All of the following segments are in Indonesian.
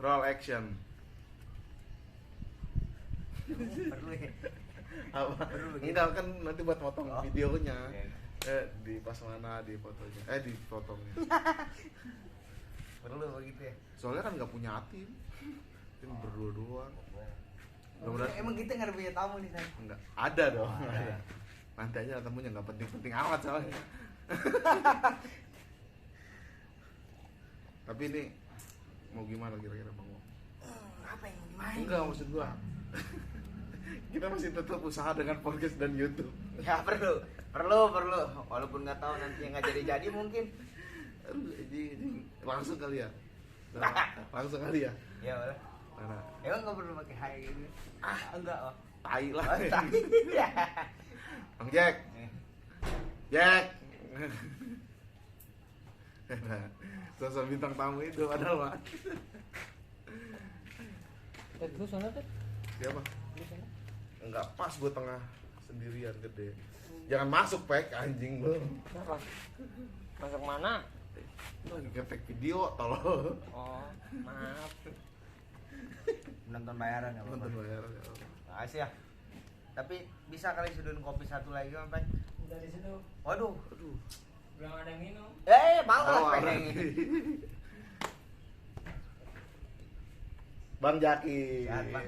Roll action. Perlu ya. Apa? Perlu begitu. Enggak kan nanti buat potong Oh. videonya. Iya. Di pas mana di fotonya. Di potongnya. Perlu begitu ya. Soalnya kan nggak punya tim. Tim berdua doang. Mudah-mudahan- Emang kita nggak ada punya tamu nih, San? Enggak, ada dong. Oh, Ada. ada. Nanti aja tamunya nggak penting-penting amat soalnya. Tapi ini mau gimana kira-kira Bang? Apa yang mau dimain? Enggak maksud gua. Kita masih tetap usaha dengan podcast dan YouTube. Ya perlu. Walaupun nggak tahu nanti yang nggak jadi mungkin. Aduh, ini langsung kali ya. Langsung kali ya. Ya boleh. Mana? Emang nggak perlu pakai hai gitu? Enggak. Oh. Tai lah. Oh, tai. Bang Jack. Jack. Sosok bintang tamu itu padahal mah. Lu sana tuh? Siapa? Lu sana? Enggak pas gue tengah sendirian gede. Jangan masuk pek anjing lu. Kenapa? Masuk mana? Lu lagi ngetek video tolong. Oh, maaf. Nonton bayaran ya, Nonton Bang. bayar. Makasih ya. Tapi bisa kali suduhin kopi satu lagi, Bang. Udah di situ. Waduh. Aduh. Belum ada yang minum. Mau Oh, pengen. Bang Jaki. Sehat, Bang.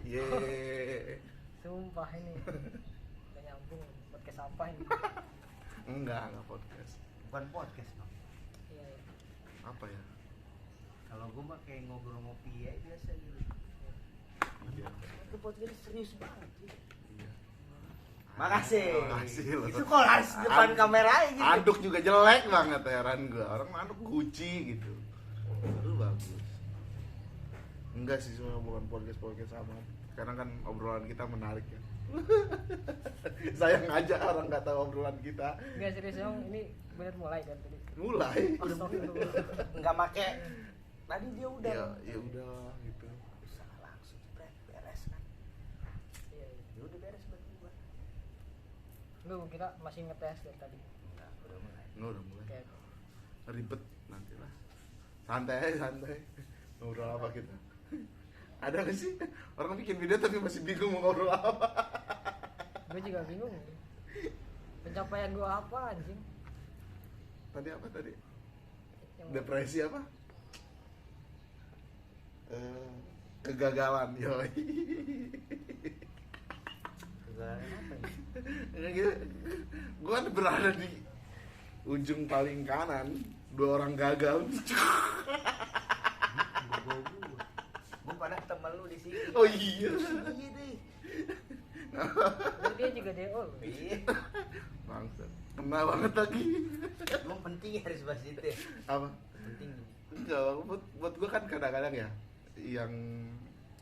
Ye. Sumpah ini. Udah nyambung podcast apa ini? Enggak podcast. Bukan podcast, Bang. Iya, iya. Apa ya? Kalau gue mah kayak ngobrol ngopi ya biasa gitu. Iya. Itu podcast serius banget sih. Iya. Makasih. Makasih loh. Itu kalau harus depan Aduk- kamera aja gitu. Aduk juga jelek banget heran gua. Orang aduk Gucci gitu. Lu bagus. Enggak sih semua bukan podcast sama. Karena kan obrolan kita menarik ya. Saya ngajak orang nggak tahu obrolan kita. Enggak serius dong, ini bener mulai kan tadi. Mulai. Astagfirullah. Enggak make. Tadi dia udah. Ya udah gitu. Bisa langsung beres kan. Iya, iya. Ya udah beres buat gua. Lu kira masih ngetes dari tadi. Enggak, udah mulai. Nggak udah mulai. Kayak Ribet nanti lah. Santai aja santai. Ngobrol apa kita? Ada nggak sih orang bikin video tapi masih bingung mau ngobrol apa? gue juga bingung. Pencapaian gua apa anjing? Tadi apa tadi? Yang Depresi apa? Kegagalan, yoi. Kegagalan apa ya? Nggak gitu. Gua kan berada di ujung paling kanan, dua orang gagal. Gua pada temen lu di sini. Oh iya. Iya deh. dia juga DO. Iya. Bangsat. Kena banget lagi. Emang penting harus bahas itu ya? Apa? Penting. Enggak, buat gua kan kadang-kadang ya yang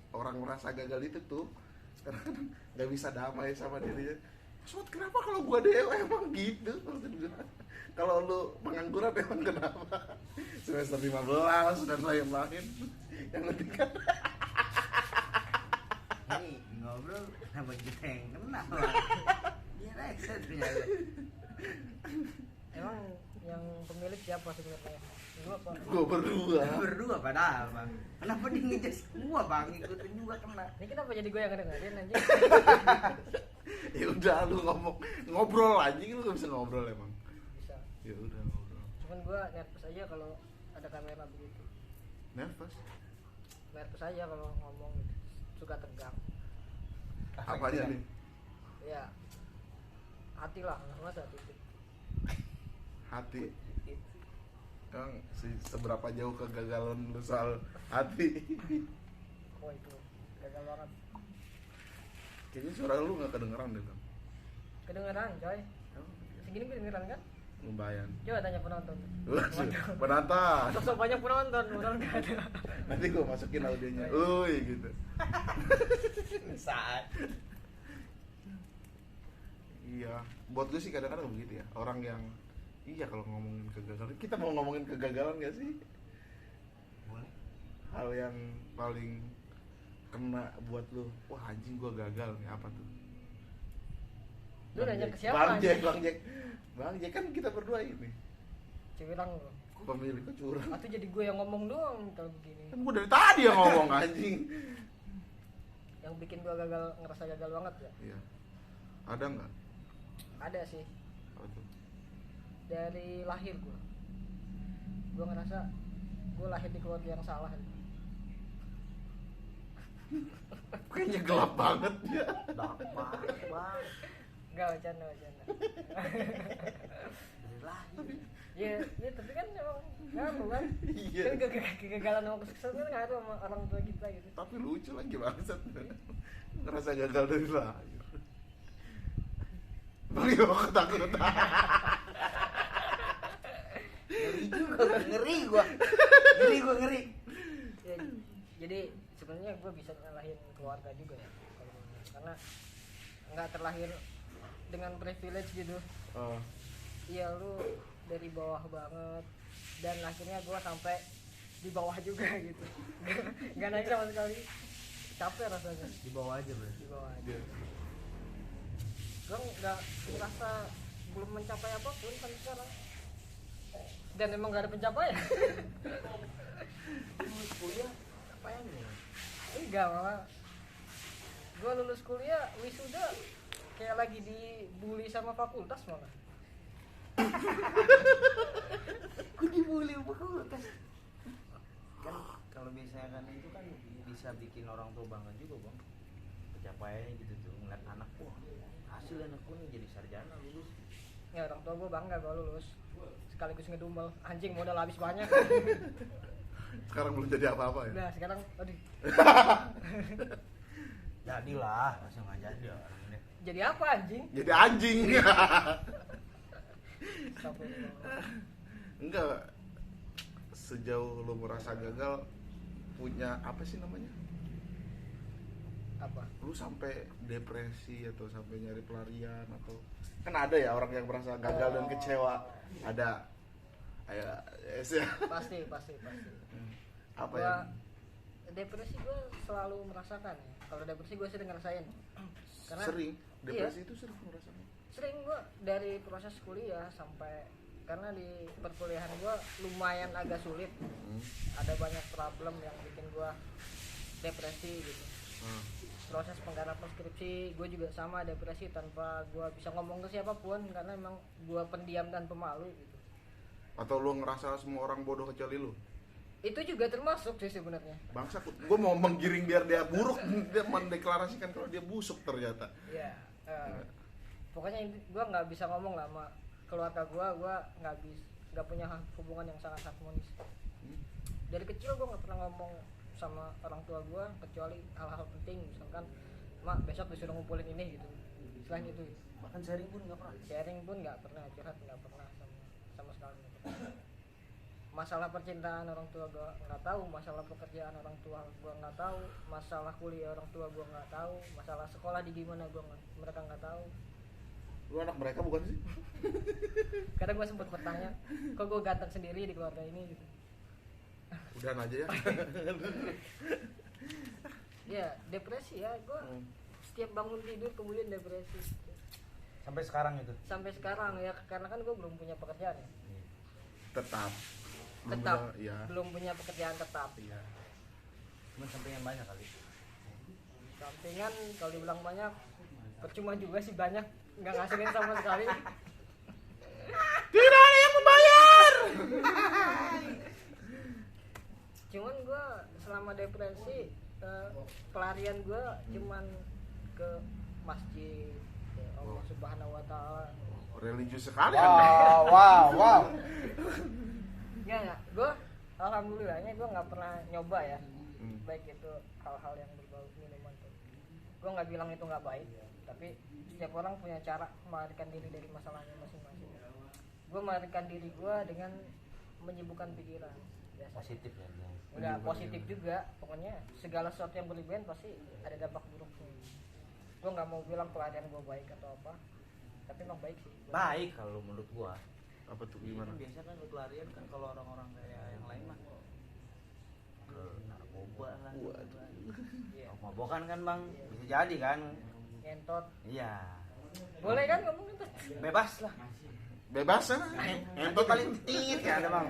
orang merasa gagal itu tuh karena kan nggak bisa damai sama dirinya. Maksud kenapa kalau gua dewa emang gitu? Maksud gua. Kalau lu pengangguran emang kenapa? Semester 15 dan lain-lain. Yang penting kan Nih, ngobrol sama kita yang kenal. Biar aja ternyata. Emang yang pemilik siapa sebenarnya? Lu apa? gua berdua. Berdua padahal, Bang. Kenapa dia ngejas gua, Bang? Ikutin juga kena. Ini kenapa jadi gue yang ngedengerin anjing? Ya udah lu ngobrol aja lu nggak bisa ngobrol emang. Bisa. Ya udah ngobrol. Cuman gue nervous aja kalau ada kamera begitu. Nervous? Nervous aja kalau ngomong gitu. Suka tegang. Apa aja nih? Ya. Hati lah, masa titik. Hati. Yang seberapa jauh kegagalan lu soal hati? Wah itu gagal banget. Kayaknya suara lu nggak kedengeran deh Bang. Kedengeran coy. Segini kedengeran kan? Lumayan. Coba tanya penonton. Waduh, penonton. Sosok banyak penonton, orang gak ada. Nanti gua masukin audionya. Uy gitu. Saat. Iya. Buat gue sih kadang-kadang begitu ya. Orang yang iya kalau ngomongin kegagalan, kita mau ngomongin kegagalan gak sih? Boleh. Hal yang paling kena buat lu, wah anjing gua gagal nih, apa tuh? Lu nanya ke siapa Bang Jack, anjing? Bang Jack. Bang Jack kan kita berdua ini. Cibilang lu. Kok pemiliknya curang. Atau jadi gue yang ngomong doang kalau begini. Kan gue dari tadi yang ngomong anjing. Yang bikin gue ngerasa gagal banget ya. Iya. Ada nggak? Ada sih. Apa tuh? Dari lahir gue ngerasa gue lahir di keluarga yang salah. Kayaknya gelap banget ya. Dapat bang. Enggak, bercanda. Dari lahir. Ya, tapi kan emang ngaruh kan. Iya. Kan kegagalan sama kesuksesan kan ngaruh sama orang tua kita gitu. Tapi lucu lagi bangsat. Ngerasa gagal dari lahir. Bang Yo ketakutan. Ngeri juga, ngeri. Ya, jadi sebenarnya gue bisa nyalahin keluarga juga ya. Karena nggak terlahir dengan privilege gitu. Oh. Iya, lu dari bawah banget dan akhirnya gue sampai di bawah juga gitu. Gak naik sama sekali, capek rasanya Di bawah aja bro. di bawah aja. Iya. Gue nggak merasa belum mencapai apapun sampai sekarang dan emang gak ada pencapaian. Lulus kuliah ngapain ya? Enggak, malah gue lulus kuliah wisuda kayak lagi dibully sama fakultas malah. Aku dibully fakultas. Kan kalau biasanya kan itu kan bisa bikin orang tua bangga juga bang. Pencapaiannya gitu tuh, ngeliat anak wah hasil anakku nih jadi sarjana lulus. Ya orang tua gue bangga gue lulus, sekaligus ngedumel anjing modal habis banyak. Sekarang belum jadi apa-apa ya. Nah sekarang aduh Jadilah, masa nggak jadi orang ini. jadi apa anjing? Jadi anjing. Astagfirullah. Enggak. Sejauh lo merasa gagal punya apa sih namanya? Apa? Lu sampai depresi atau sampai nyari pelarian atau kan ada ya orang yang merasa gagal dan kecewa. Ada ya. Pasti Apa gua, yang depresi gue selalu merasakan ya. Kalau depresi gue sering ngerasain karena sering depresi itu sering ngerasain. sering gue dari proses kuliah sampai karena di perkuliahan gue lumayan agak sulit. Ada banyak problem yang bikin gue depresi gitu. Proses penggarapan skripsi gue juga sama depresi tanpa gue bisa ngomong ke siapapun karena emang gue pendiam dan pemalu gitu. Atau lu ngerasa semua orang bodoh kecuali lu? Itu juga termasuk sih sebenarnya. Bangsa, gue mau menggiring biar dia buruk, dia mendeklarasikan kalau dia busuk ternyata. Iya. Pokoknya gue nggak bisa ngomong lah sama keluarga gue nggak punya hubungan yang sangat harmonis. Dari kecil gue nggak pernah ngomong sama orang tua gue kecuali hal-hal penting, misalkan mak besok disuruh ngumpulin ini gitu. Selain itu Bahkan sharing pun nggak pernah. sharing pun nggak pernah, curhat nggak pernah sama sekali. Masalah percintaan orang tua gue nggak tahu, masalah pekerjaan orang tua gue nggak tahu, masalah kuliah orang tua gue nggak tahu, masalah sekolah di gimana mereka nggak tahu. Lu anak mereka bukan sih? Kadang gue sempat bertanya, kok gue ganteng sendiri di keluarga ini gitu. Udahan aja ya. Ya depresi ya, gue setiap bangun tidur kemudian depresi Sampai sekarang itu. sampai sekarang ya, karena kan gue belum punya pekerjaan ya. Tetap ya. Belum punya pekerjaan tetap. Iya. Cuma sampingan banyak kali. Sampingan kalau dibilang banyak percuma juga sih, banyak nggak ngasilin sama sekali. Tidak ada yang membayar. Cuman gue selama depresi pelarian gue cuman ke masjid, ke Allah Subhanahu Wa Taala. Religius sekali Anda. Wow. Ya, gue alhamdulillahnya gue nggak pernah nyoba ya, baik itu hal-hal yang berbau minuman tuh. Gue nggak bilang itu nggak baik, tapi setiap orang punya cara melarikan diri dari masalahnya masing-masing. Gue melarikan diri gue dengan menyibukkan pikiran. Biasa. Positif ya. Enggak positif juga, pokoknya segala sesuatu yang berlebihan pasti ada dampak buruknya. Gue nggak mau bilang pelarian gue baik atau apa, tapi emang baik sih. Baik kalau menurut gua. Apa tuh gimana? Biasa kan pelarian kan kalau orang-orang kayak yang lain mah ke narkoba lah. Iya. Mabokan kan bang, bisa jadi kan? Ngentot. Iya. Boleh kan ngomong ngentot? Bebas lah. Bebas ya? Nanti paling tit ya ada bang.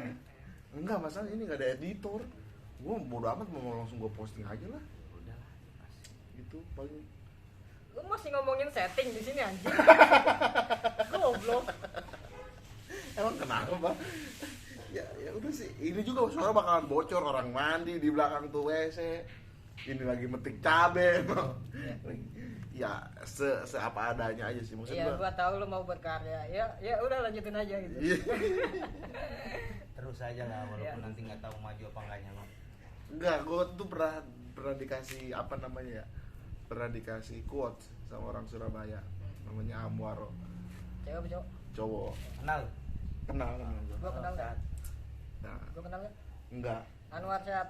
Enggak, masalah ini nggak ada editor. Gue bodo amat, mau langsung gue posting aja lah. Udah lah, pasti. Itu paling. Lu masih ngomongin setting di sini anjing. Goblok. Emang kenapa? Ya udah sih. Ini juga suara bakalan bocor, orang mandi di belakang tuh WC. Ini lagi metik cabe. Ya se apa adanya aja sih maksud Iya, gua. gua tahu lu mau berkarya. Ya udah lanjutin aja gitu. Iya. Terus aja lah, walaupun Iya. nanti nggak tahu maju apa enggaknya lo. Enggak, gua tuh pernah dikasih apa namanya ya? Pernah dikasih quotes sama orang Surabaya. Namanya Amwaro. Cewek apa cowok? Cowok. Kenal? Kenal gua. Gua kenal enggak? Nah, Gua kenal enggak? enggak. Anwar Sehat.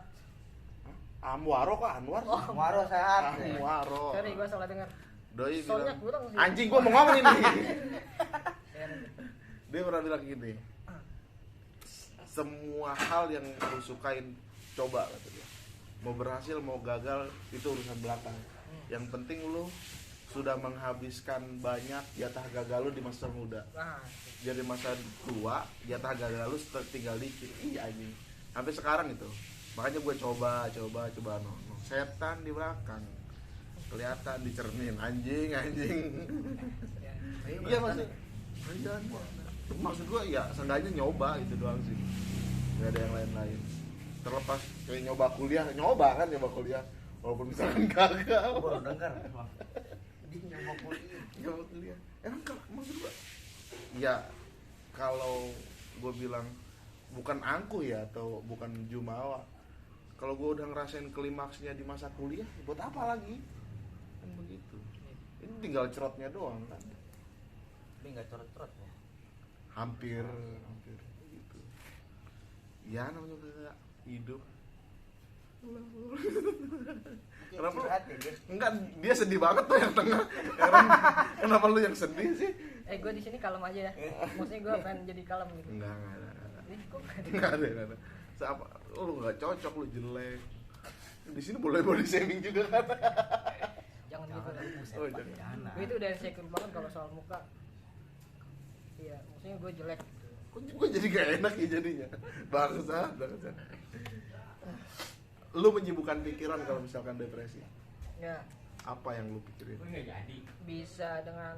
Hah? Amwaro kok Anwar? Oh. Muaro sehat. Amwaro. Sorry, gua salah dengar. Doi Soalnya bilang, kurang sih. anjing gua mau ngomong ini. Ya, Dia pernah bilang gini, semua hal yang lu sukain coba kata dia. Mau berhasil mau gagal itu urusan belakang. Yang penting lu sudah menghabiskan banyak jatah gagal lu di masa muda. Nah, Jadi masa tua jatah gagal lu tinggal dikit. Iya anjing. Sampai sekarang itu. Makanya gue coba no. Setan di belakang. Kelihatan di cermin anjing. ya. Iya maksud gue ya seenggaknya nyoba gitu doang sih, nggak ada yang lain-lain. Terlepas kayak nyoba kuliah walaupun misalkan gagal. Gua baru dengar Bang. Dia nyoba kuliah. Nyoba kuliah emang maksud gue ya kalau gue bilang bukan angkuh ya atau bukan jumawa, kalau gue udah ngerasain klimaksnya di masa kuliah buat apa lagi kan begitu. Ini tinggal cerotnya doang kan. Tapi nggak corot-corot ya. hampir gitu ya, namanya juga hidup. Kenapa? Curhat ya dia. Enggak, dia sedih banget tuh yang tengah. Heran, kenapa lu yang sedih sih? Gue di sini kalem aja ya. Maksudnya gue pengen jadi kalem gitu. Enggak Ini kok nggak ada? enggak ada. Siapa? Lu enggak cocok, lu jelek. Di sini boleh body shaming juga kan? Jangan gitu Jangan lah. buset, Oh, Pak. jangan. Jangan. Gue itu udah insecure banget kalau soal muka. Iya, maksudnya gue jelek gitu. Kok gue jadi gak enak ya jadinya? Bangsa. Lu menyibukkan pikiran kalau misalkan depresi. Ya, Apa yang lu pikirin? bisa dengan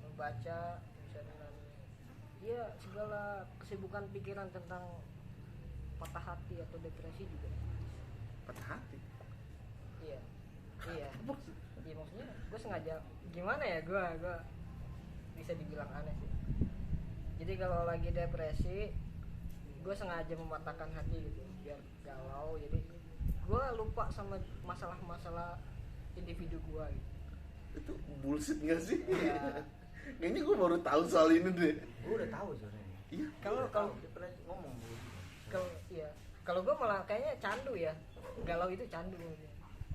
membaca, bisa dengan ya segala kesibukan pikiran tentang patah hati atau depresi juga. Patah hati. Iya. Iya, maksudnya gue sengaja gimana ya, gue bisa dibilang aneh sih. Jadi kalau lagi depresi gue sengaja mematahkan hati gitu biar galau, jadi gue lupa sama masalah-masalah individu gue gitu. Itu bullshit gak sih? Ya, Kayaknya gue baru tahu soal ini deh. Gua udah tahu sebenarnya. Iya. kalau Dia pernah ngomong Bu. kalau gue malah kayaknya candu ya, galau itu candu gitu.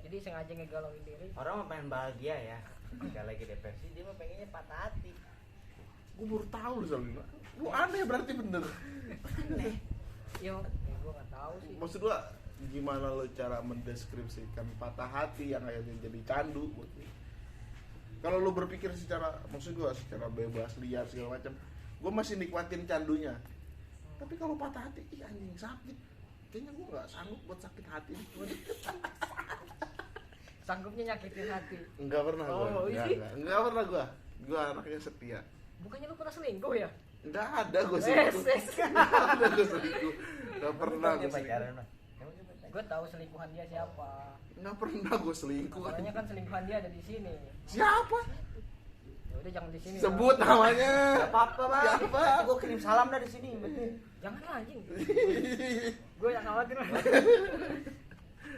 Jadi sengaja ngegalauin diri. Orang mah pengen bahagia ya. Jika lagi depresi dia mah pengennya patah hati. Gue baru tahu loh soal ini. Lu aneh berarti bener. Ya gue nggak tahu sih. Maksud gue gimana lo cara mendeskripsikan patah hati yang akhirnya jadi candu buat lu? Kalau lo berpikir secara, maksud gue secara bebas, liar segala macam, gue masih nikmatin candunya. Tapi kalau patah hati, ih anjing sakit. Kayaknya gue nggak sanggup buat sakit hati. Sanggupnya nyakitin hati. Enggak pernah gue. Oh, Enggak pernah gue. Gue anaknya setia. Bukannya lu pernah selingkuh ya? Enggak ada gue selingkuh. Enggak ada gue selingkuh. Enggak pernah gue Dia selingkuh. pacaran mah. Emang dia pacaran? Gue tahu selingkuhan dia siapa. Enggak pernah gue selingkuh. Masalahnya kan selingkuhan dia ada di sini. Siapa? Ya udah jangan di sini. Sebut namanya. Gak apa-apa Bang. Siapa? Nanti gua kirim salam dah di sini. Jangan lah anjing. Gue yang khawatir lah.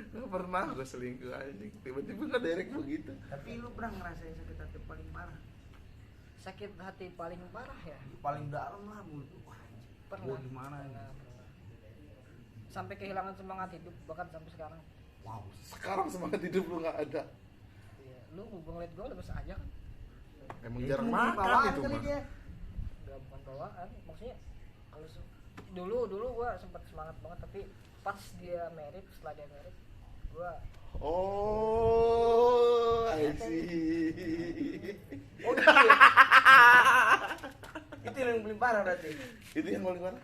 Enggak pernah gue selingkuh anjing. Tiba-tiba ngederek begitu. Tapi lu pernah ngerasain sakit hati paling parah? Sakit hati paling parah ya? Paling dalam lah Bu. Wah, anjing. Pernah. Gua gimana ini? Pernah. Sampai kehilangan semangat hidup bahkan sampai sekarang. Wow. Sekarang semangat hidup lu nggak ada. Iya, lu ngeliat gue lemes aja kan? Emang Itu jarang mungkin makan bawaan itu kali mah. dia. Udah bukan bawaan, maksudnya kalau dulu gue sempat semangat banget, tapi pas dia merit, setelah dia merit, gue Oh, I see. Itu yang paling parah berarti. Itu yang paling mana?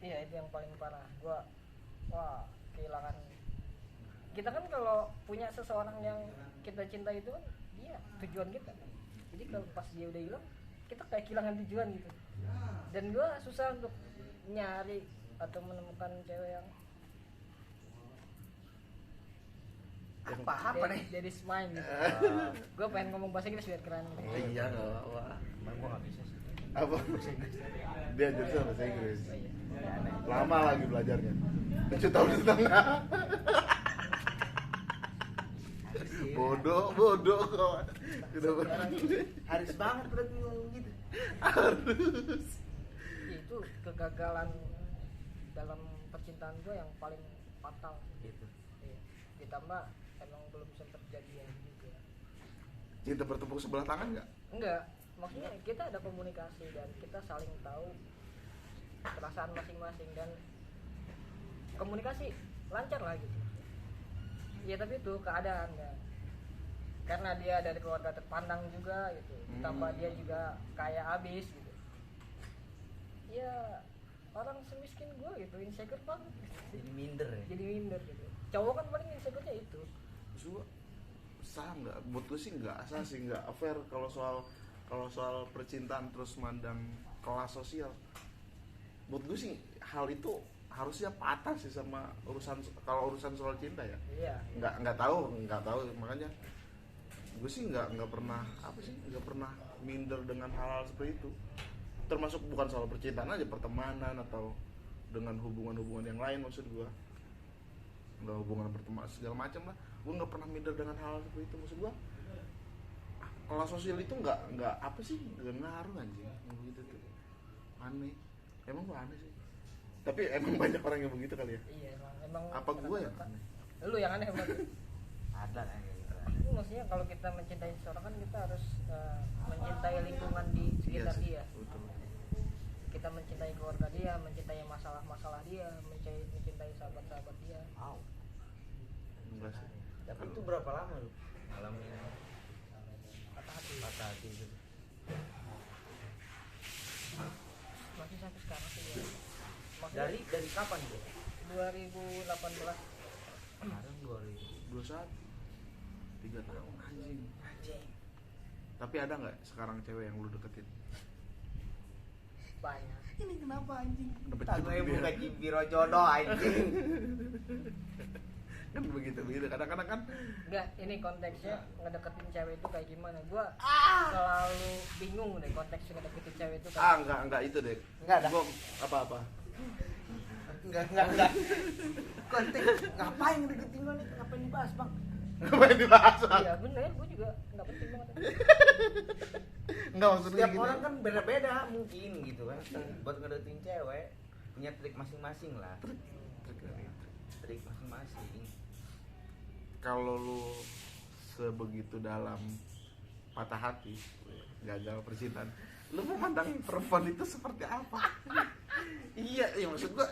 Iya, itu yang paling parah. Gua wah kehilangan. Kita kan kalau punya seseorang yang kita cintai itu kan dia tujuan kita. Jadi kalau pas dia udah hilang, kita kayak kehilangan tujuan gitu. Dan gua susah untuk nyari atau menemukan cewek yang apa nih? Jadi smile gitu. Gue pengen ngomong bahasa Inggris biar keren gitu. Iya nggak apa-apa. Emang gua nggak bisa sih. Apa? Dia jurusan bahasa Inggris. Oh, iya. Lama lagi belajarnya. 7 tahun setengah. Bodoh kok. Udah Harus banget berarti ngomong gitu. harus. Ya, itu kegagalan dalam percintaan gue yang paling fatal Gitu. iya. Ditambah emang belum sempat jadian juga. Cinta bertepuk sebelah tangan nggak? Enggak, maksudnya kita ada komunikasi dan kita saling tahu perasaan masing-masing dan komunikasi lancar lah gitu. Ya tapi itu keadaan kan, karena dia dari keluarga terpandang juga gitu, ditambah dia juga kaya abis gitu. Ya orang semiskin gue gitu, insecure banget gitu. Jadi minder ya. Jadi minder gitu. Cowok kan paling insecure-nya itu. Maksud gua sah nggak? Buat gue sih nggak sah sih, nggak fair kalau soal percintaan terus mandang kelas sosial. Buat gue sih hal itu harusnya patah sih sama kalau urusan soal cinta ya. Iya. Nggak tahu makanya gue sih nggak pernah nggak pernah minder dengan hal-hal seperti itu, termasuk bukan soal percintaan aja, pertemanan atau dengan hubungan-hubungan yang lain. Maksud gue nggak hubungan pertemanan segala macam lah, gue nggak pernah minder dengan hal seperti itu. Maksud gue kelas sosial itu nggak apa sih, nggak ngaruh anjing yang begitu tuh, aneh. Emang gue aneh sih, tapi emang banyak orang yang begitu kali ya. Iya emang Apa gue yang aneh? Lu yang aneh berarti. Ada kan gitu. Itu maksudnya kalau kita mencintai seseorang kan kita harus mencintai lingkungan di sekitar Iya sih, dia. betul. Kita mencintai keluarga dia, mencintai masalah-masalah dia, mencintai sahabat-sahabat dia. Wow. Enggak sih. Tapi itu berapa lama lu ngalamin Patah hati. patah hati gitu? Masih sampai sekarang sih ya. Maksudnya Dari kapan tuh? 2018. Sekarang 21 3 tahun anjing. Anjing. Tapi ada nggak sekarang cewek yang lu deketin? Banyak. Ini kenapa anjing? Kenapa Tak gue cepet buka dia? Cimbiro jodoh anjing. Kan begitu kadang-kadang kan. Enggak, ini konteksnya ngedeketin cewek itu kayak gimana? Gua selalu bingung deh konteks ngedeketin cewek itu kayak Enggak itu deh. Enggak ada. Gua apa-apa. Enggak. Konteks ngapain deketin gua nih? Ngapain dibahas, Bang? Ngapain dibahas? iya bener, gua juga nggak penting banget. Enggak maksudnya Setiap gini. orang kan beda-beda mungkin gitu kan. Buat ngedeketin cewek punya trik masing-masing lah. Trik masing-masing. Kalau lu sebegitu dalam patah hati, gagal percintaan, lu memandang perempuan itu seperti apa? iya maksud gua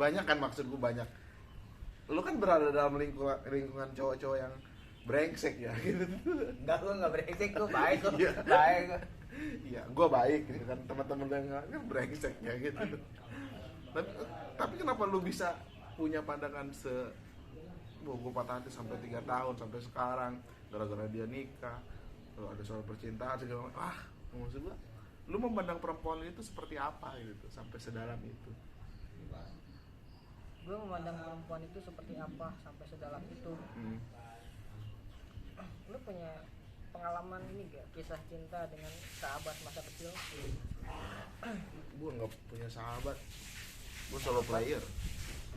banyak kan, maksud gua banyak. Lu kan berada dalam lingkungan cowok-cowok yang brengsek ya gitu. Enggak, gua enggak brengsek, gua baik kok. Iya. Baik gua. Iya, gua baik gitu kan, teman-teman yang kan brengsek ya gitu. Tapi kenapa lu bisa punya pandangan gue patah hati sampai 3 tahun sampai sekarang gara-gara dia nikah, lalu ada soal percintaan segala macam. Maksud gua, lu memandang perempuan itu seperti apa gitu sampai sedalam itu? Gue memandang perempuan itu seperti apa sampai sedalam itu. Lu punya pengalaman ini gak, kisah cinta dengan sahabat masa kecil? Gue nggak punya sahabat, gue solo player.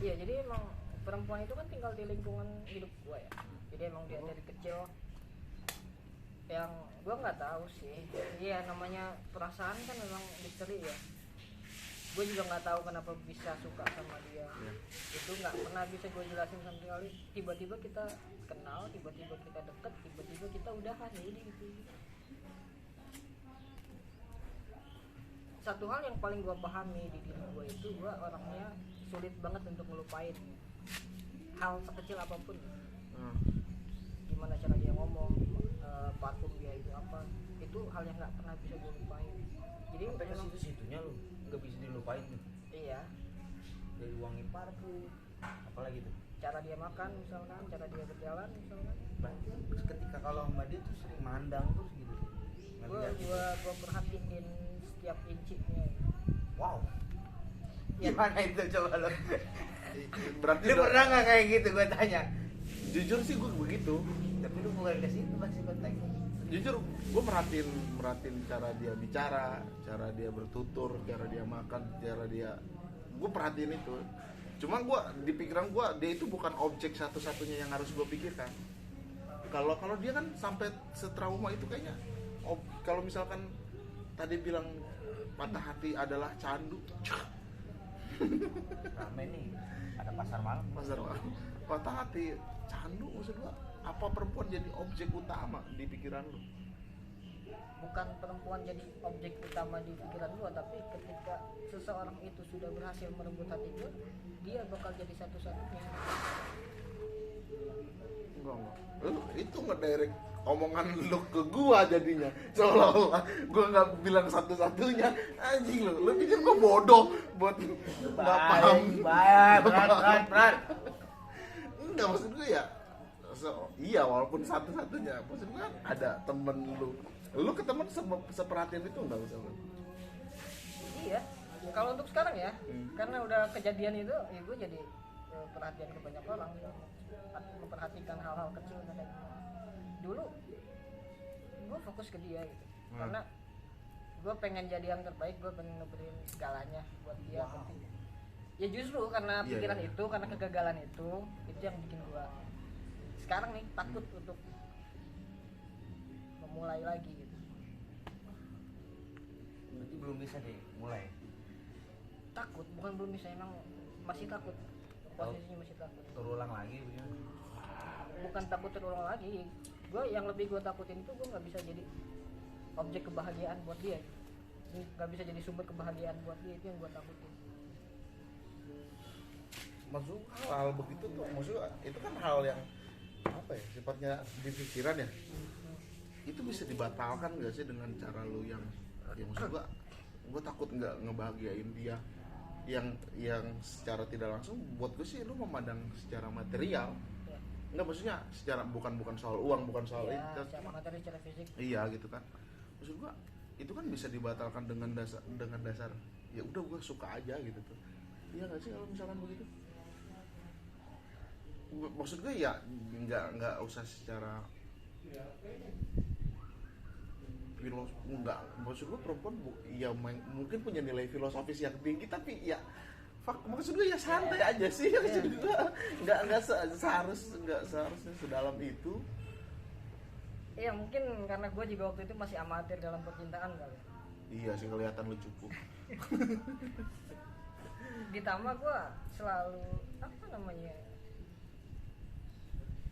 Iya, jadi emang perempuan itu kan tinggal di lingkungan hidup gue ya. Jadi emang dia dari kecil yang gue nggak tahu sih. Iya, namanya perasaan kan memang misteri ya. Gue juga nggak tahu kenapa bisa suka sama dia. Itu nggak pernah bisa gue jelasin sama sekali. Tiba-tiba kita kenal, tiba-tiba kita deket, tiba-tiba kita udahan ya udah gitu. Satu hal yang paling gue pahami di diri gue itu, gue orangnya sulit banget untuk ngelupain hal sekecil apapun. Gimana cara dia ngomong, parfum dia itu apa, itu hal yang nggak pernah bisa gue lupain. Jadi Sampai ke emang situ-situnya lu gak bisa dilupain tuh. Iya, Dari wangi parfum, apalagi tuh. cara dia makan misalkan, cara dia berjalan misalkan. Ketika kalau sama dia tuh sering mandang terus gitu. Ngeliat gitu. Gua perhatiin setiap inci-nya. Wow. Ya. Gimana itu coba lo? Berarti Lu pernah nggak kayak gitu gue tanya? jujur sih gue begitu. Tapi lu mulai ke situ pasti kontak. Jujur gue merhatiin cara dia bicara, cara dia bertutur, cara dia makan, cara dia, gue perhatiin itu. Cuma gue di pikiran gue dia itu bukan objek satu-satunya yang harus gue pikirkan. Kalau dia kan sampai setrauma itu kayaknya. Kalau misalkan tadi bilang patah hati adalah candu, Rame nih, ada pasar malam. pasar malam. Patah hati candu, maksud gue apa perempuan jadi objek utama di pikiran lu? Bukan perempuan jadi objek utama di pikiran gua, tapi ketika seseorang itu sudah berhasil merebut hati gua, dia bakal jadi satu-satunya. Enggak. Lu itu ngedirect omongan lu ke gua jadinya. Seolah-olah gua nggak bilang satu-satunya. Anjing lu pikir gua bodoh buat nggak paham. berat. Enggak, maksud gua ya iya walaupun satu-satunya. Maksud gua kan ada temen lu ketemen seperhatian itu enggak usah lu. Iya. Kalau untuk sekarang ya, Hmm. karena udah kejadian itu, ya gua jadi perhatian ke banyak orang, memperhatikan hal-hal kecil kayak gitu. Dulu gua fokus ke dia gitu. Karena gua pengen jadi yang terbaik, gua pengen ngeberiin segalanya buat dia. Wow. Ya justru karena Iya, pikiran iya. itu, karena kegagalan itu yang bikin gua sekarang nih takut untuk memulai lagi gitu. Berarti belum bisa deh mulai. Takut, bukan belum bisa, emang masih takut. Posisinya masih takut. Terulang lagi begitu. Bukan takut terulang lagi. Yang lebih gue takutin itu gue nggak bisa jadi objek kebahagiaan buat dia. Nggak bisa jadi sumber kebahagiaan buat dia, itu yang gue takutin. Maksud hal begitu tuh, maksudnya itu kan hal yang apa ya, sifatnya di pikiran ya. Itu bisa dibatalkan gak sih dengan cara lu yang maksud gua takut nggak ngebahagiain dia yang secara tidak langsung. Buat gue sih lu memandang secara material, Ya, nggak, maksudnya secara bukan soal uang, bukan soal ya itu, secara materi, secara fisik. iya gitu kan. Maksud gua itu kan bisa dibatalkan dengan dasar ya udah gua suka aja gitu tuh. Iya nggak sih kalau misalkan begitu? Maksud gue ya nggak usah secara enggak, maksud gue perempuan ya mungkin punya nilai filosofis yang tinggi, tapi ya maksud gue ya santai aja sih. Maksud gue nggak seharusnya sedalam itu. Iya, mungkin karena gue juga waktu itu masih amatir dalam percintaan kali. Iya sih, kelihatan lu cukup. Ditambah gue selalu apa namanya,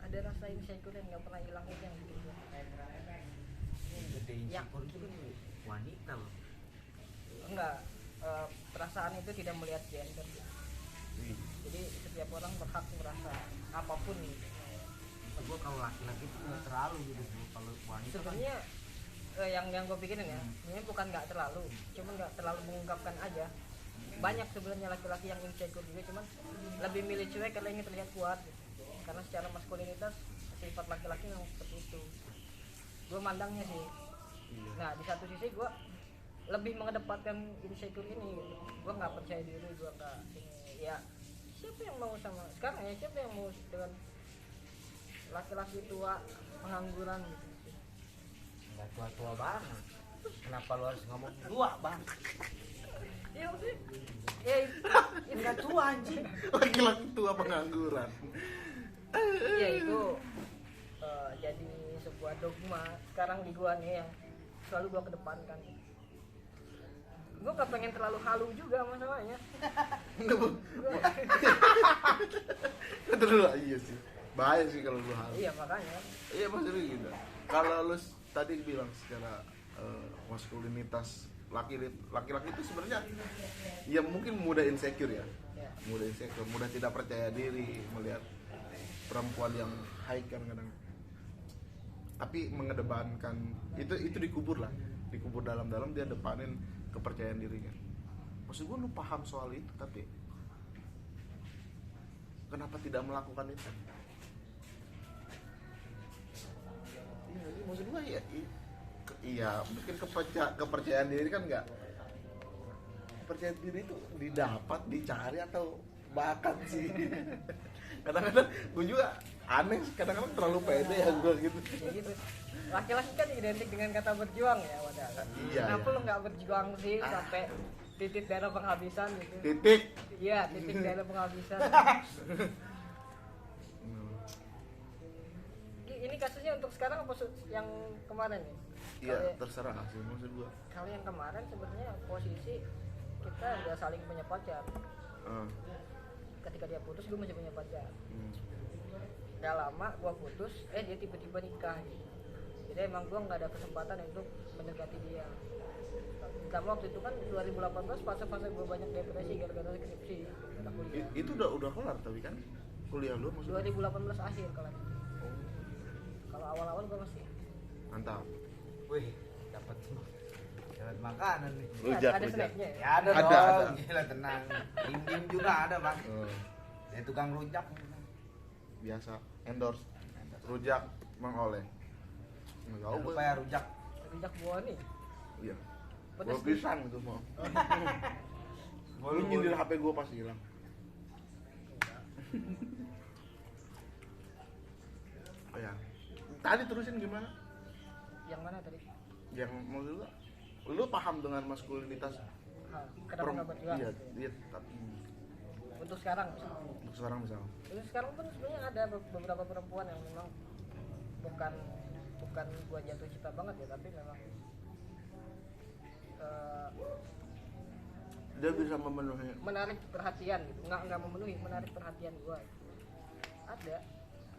ada rasa insecure yang nggak pernah hilang, itu yang bikin gue. Gede insecure itu kan wanita loh. Enggak, perasaan itu tidak melihat gender. Jadi setiap orang berhak merasa apapun gitu. Gue kalau laki-laki itu nggak terlalu gitu. Kalau wanita kan Sebenarnya yang gue pikirin ya, ini bukan nggak terlalu, cuman nggak terlalu mengungkapkan aja. Banyak sebenarnya laki-laki yang insecure juga, cuman lebih milih cuek karena ingin terlihat kuat gitu. Karena secara maskulinitas sifat laki-laki memang seperti itu. Gue mandangnya sih. Nah di satu sisi gue lebih mengedepankan insecure ini gitu. Gue nggak percaya diri, gue nggak ini ya. Siapa yang mau sama sekarang ya, siapa yang mau dengan laki-laki tua pengangguran gitu. nggak tua-tua banget. Kenapa lu harus ngomong tua bang? Iya maksudnya ya itu Nggak tua anjing. Laki-laki tua pengangguran. ya itu jadi sebuah dogma sekarang di gua nih yang selalu gua kedepankan. Gua gak pengen terlalu halu juga masalahnya. Enggak, Bu. Terus iya sih. Bahaya sih kalau lu hal. Iya makanya. Iya maksudnya gitu. Kalau lu tadi bilang secara maskulinitas laki-laki itu sebenarnya ya mungkin mudah insecure ya. Ya. Mudah insecure, mudah tidak percaya diri melihat perempuan yang high kan kadang. Tapi mengedepankan itu dikubur dalam-dalam, dia depanin kepercayaan dirinya. maksud gue lu paham soal itu tapi kenapa tidak melakukan itu? Iya sih, maksud gue ya, iya mungkin kepercayaan diri kan nggak, kepercayaan diri itu didapat, dicari atau bakat sih. Kadang-kadang gue juga aneh, kadang-kadang terlalu pede ya gue gitu. Ya gitu. Laki-laki kan identik dengan kata berjuang ya, wadah. Iya, Kenapa iya. lu nggak berjuang sih sampai titik darah penghabisan gitu? Titik. Iya, titik darah penghabisan. Ini kasusnya untuk sekarang apa yang kemarin nih? Iya, Kalau- terserah sih maksud gue. Kalau yang kemarin sebenarnya posisi kita udah saling punya pacar. Ketika dia putus, gue masih punya pacar. Gak lama gue putus, dia tiba-tiba nikah gitu. Jadi emang gue nggak ada kesempatan untuk mendekati dia. Ditambah waktu itu kan 2018 fase-fase gue banyak depresi gara-gara skripsi, gara kuliah. Itu udah kelar tapi kan kuliah lu maksudnya. 2018 akhir kalau itu. Kalau awal-awal gue masih. Mantap. Wih, dapat makanan nih. Ini Rujak, ada rujak. snacknya ya? Ya ada, Ada, dong. ada. Gila tenang. Dim juga ada bang. Ya tukang rujak. Biasa endorse rujak Mang Oleh. Nggak tahu Jangan gue. lupa ya rujak. Rujak buah nih. Iya. Pedes Gue pisang itu mau. Lu nyindir HP gue pasti hilang. Oh ya. Tadi terusin gimana? Yang mana tadi? Yang maksud lu paham dengan maskulinitas Kenapa nggak berjuang? Iya, gitu ya? iya, tapi Untuk sekarang misalnya. untuk sekarang misal. Terus sekarang pun sebenarnya ada beberapa perempuan yang memang bukan gua jatuh cinta banget ya, tapi memang Dia bisa memenuhi. menarik perhatian gitu. Nggak memenuhi, menarik perhatian gua.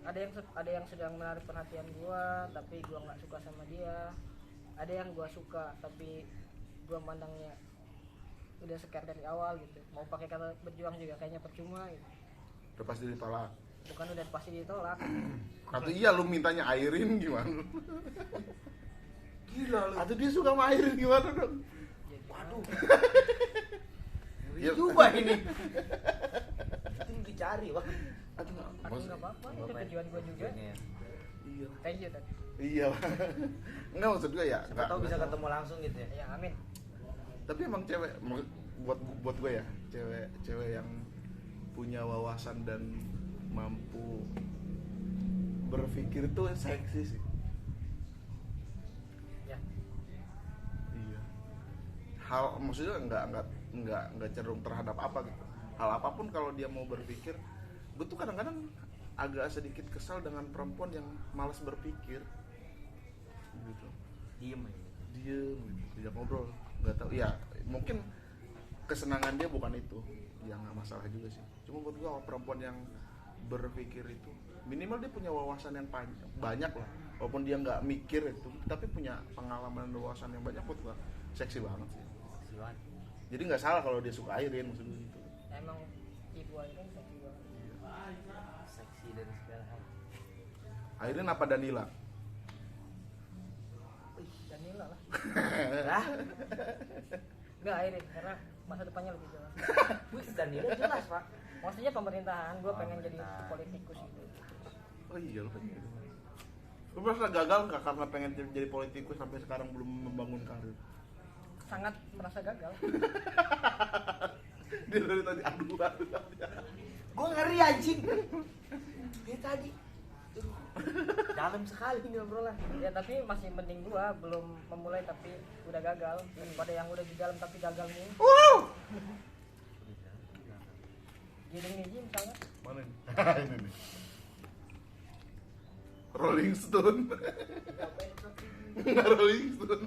Ada yang sedang menarik perhatian gua tapi gua nggak suka sama dia. Ada yang gua suka tapi gua mandangnya udah sekar dari awal gitu. Mau pakai kata berjuang juga kayaknya percuma gitu. Udah pasti ditolak. Bukan udah pasti ditolak. Atau iya lu mintanya Airin gimana? Gila lu. Atau dia suka sama Airin gimana dong? Jadi, Waduh. Ya. Coba ini. Itu dicari bang. Aduh, aku nggak apa-apa, itu tujuan gua juga. Iya. Thank you Tad. Iya. Enggak maksud gue ya. Siapa tahu bisa ketemu langsung gitu ya. Ya amin. Tapi emang cewek buat gue ya, cewek yang punya wawasan dan mampu berpikir tuh seksi sih. Ya. Iya. Hal maksudnya nggak cenderung terhadap apa gitu. Hal apapun kalau dia mau berpikir, gue tuh kadang-kadang agak sedikit kesal dengan perempuan yang malas berpikir. Gitu. Diem aja. Diem, tidak ngobrol, nggak tahu. Ya mungkin kesenangan dia bukan itu, ya nggak masalah juga sih. Cuma buat gue perempuan yang berpikir itu minimal dia punya wawasan yang banyak lah, walaupun dia nggak mikir itu tapi punya pengalaman dan wawasan yang banyak. Buat gue seksi banget sih. Siwan. Jadi nggak salah kalau dia suka Airin, maksud gue gitu. Emang ibu Airin seksi banget. Seksi dari segala hal. Airin apa Danila? Danila lah. Lah, Enggak Airin karena masa depannya lebih jelas. wih Danila jelas pak. Maksudnya pemerintahan, gue Oh, pengen jadi pemerintahan. politikus gitu. Oh iya, lu pengen gitu. Lu merasa gagal nggak karena pengen jadi politikus sampai sekarang belum membangun karir? Sangat merasa gagal. Dia dari tadi aduh. Gue ngeri anjing. Dia tadi. Aduh, dalam sekali ini obrolan. Ya tapi masih mending gua belum memulai tapi udah gagal daripada yang udah di dalam tapi gagal nih. Giring nih misalnya. Mana ini? Ini nih. Rolling Stone. Nggak Rolling Stone.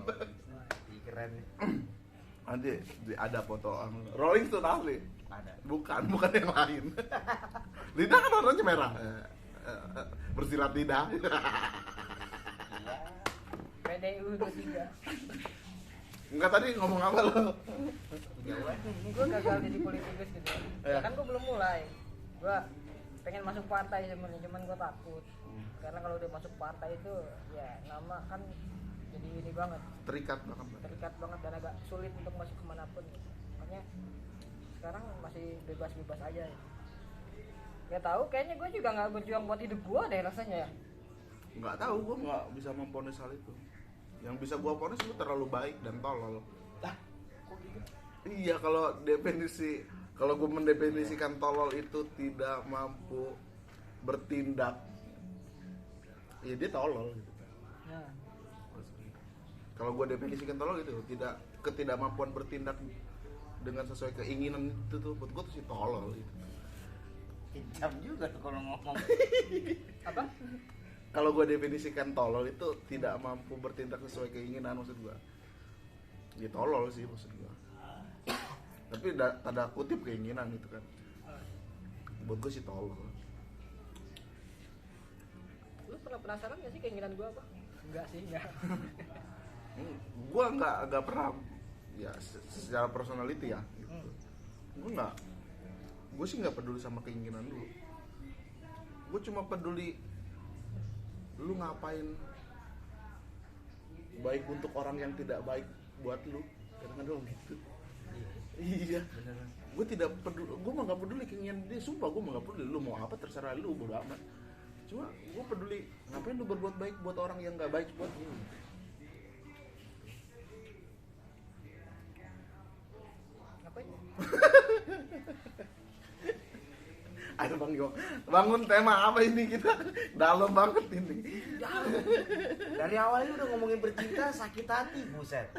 Ih, keren nih. Nanti ada foto Rolling Stone asli. Ada. Bukan yang lain. Lidah kan warnanya merah. Bersilat lidah. PDU 23. Enggak, tadi ngomong apa lo? Jauhan. Gua gagal jadi politikus gitu. Iya. Ya kan gua belum mulai. Gua pengen masuk partai sebenarnya, cuman gua takut. Karena kalau udah masuk partai itu ya nama kan jadi ini banget, Terikat bahkan. terikat banget dan agak sulit untuk masuk kemanapun. Makanya maksudnya sekarang masih bebas-bebas aja ya. Nggak tahu, kayaknya gue juga nggak berjuang buat hidup gue deh rasanya ya. Nggak tahu, gue nggak bisa memponis hal itu. Yang bisa gue ponis lu terlalu baik dan tolol. Lah, kok gitu? Iya, kalau gue mendefinisikan tolol itu tidak mampu bertindak, ya dia tolol gitu. Nah, Kalau gue definisikan tolol gitu, ketidakmampuan bertindak dengan sesuai keinginan itu tuh, buat gue tuh sih tolol gitu. Kejam juga tuh kalau ngomong. apa? Kalau gue definisikan tolol itu tidak mampu bertindak sesuai keinginan, maksud gue. Ya tolol sih maksud gue. Tapi tanda kutip keinginan gitu kan. Buat gue sih tolol. Lu pernah penasaran gak sih keinginan gue apa? Enggak sih, enggak. Gue nggak pernah ya secara personality ya gitu. Gue sih nggak peduli sama keinginan lu. Gue cuma peduli lu ngapain baik untuk orang yang tidak baik buat lu, kadang-kadang gitu. Iya, Beneran. gue tidak peduli, gue mah nggak peduli keinginan dia, sumpah gue mah nggak peduli lu mau apa, terserah lu, bodo amat. Cuma gue peduli ngapain lu berbuat baik buat orang yang nggak baik buat lu. Ngapain? Ayo Bang Yo, bangun tema apa ini kita? Dalam banget ini. Dari awal ini udah ngomongin bercinta, sakit hati, buset.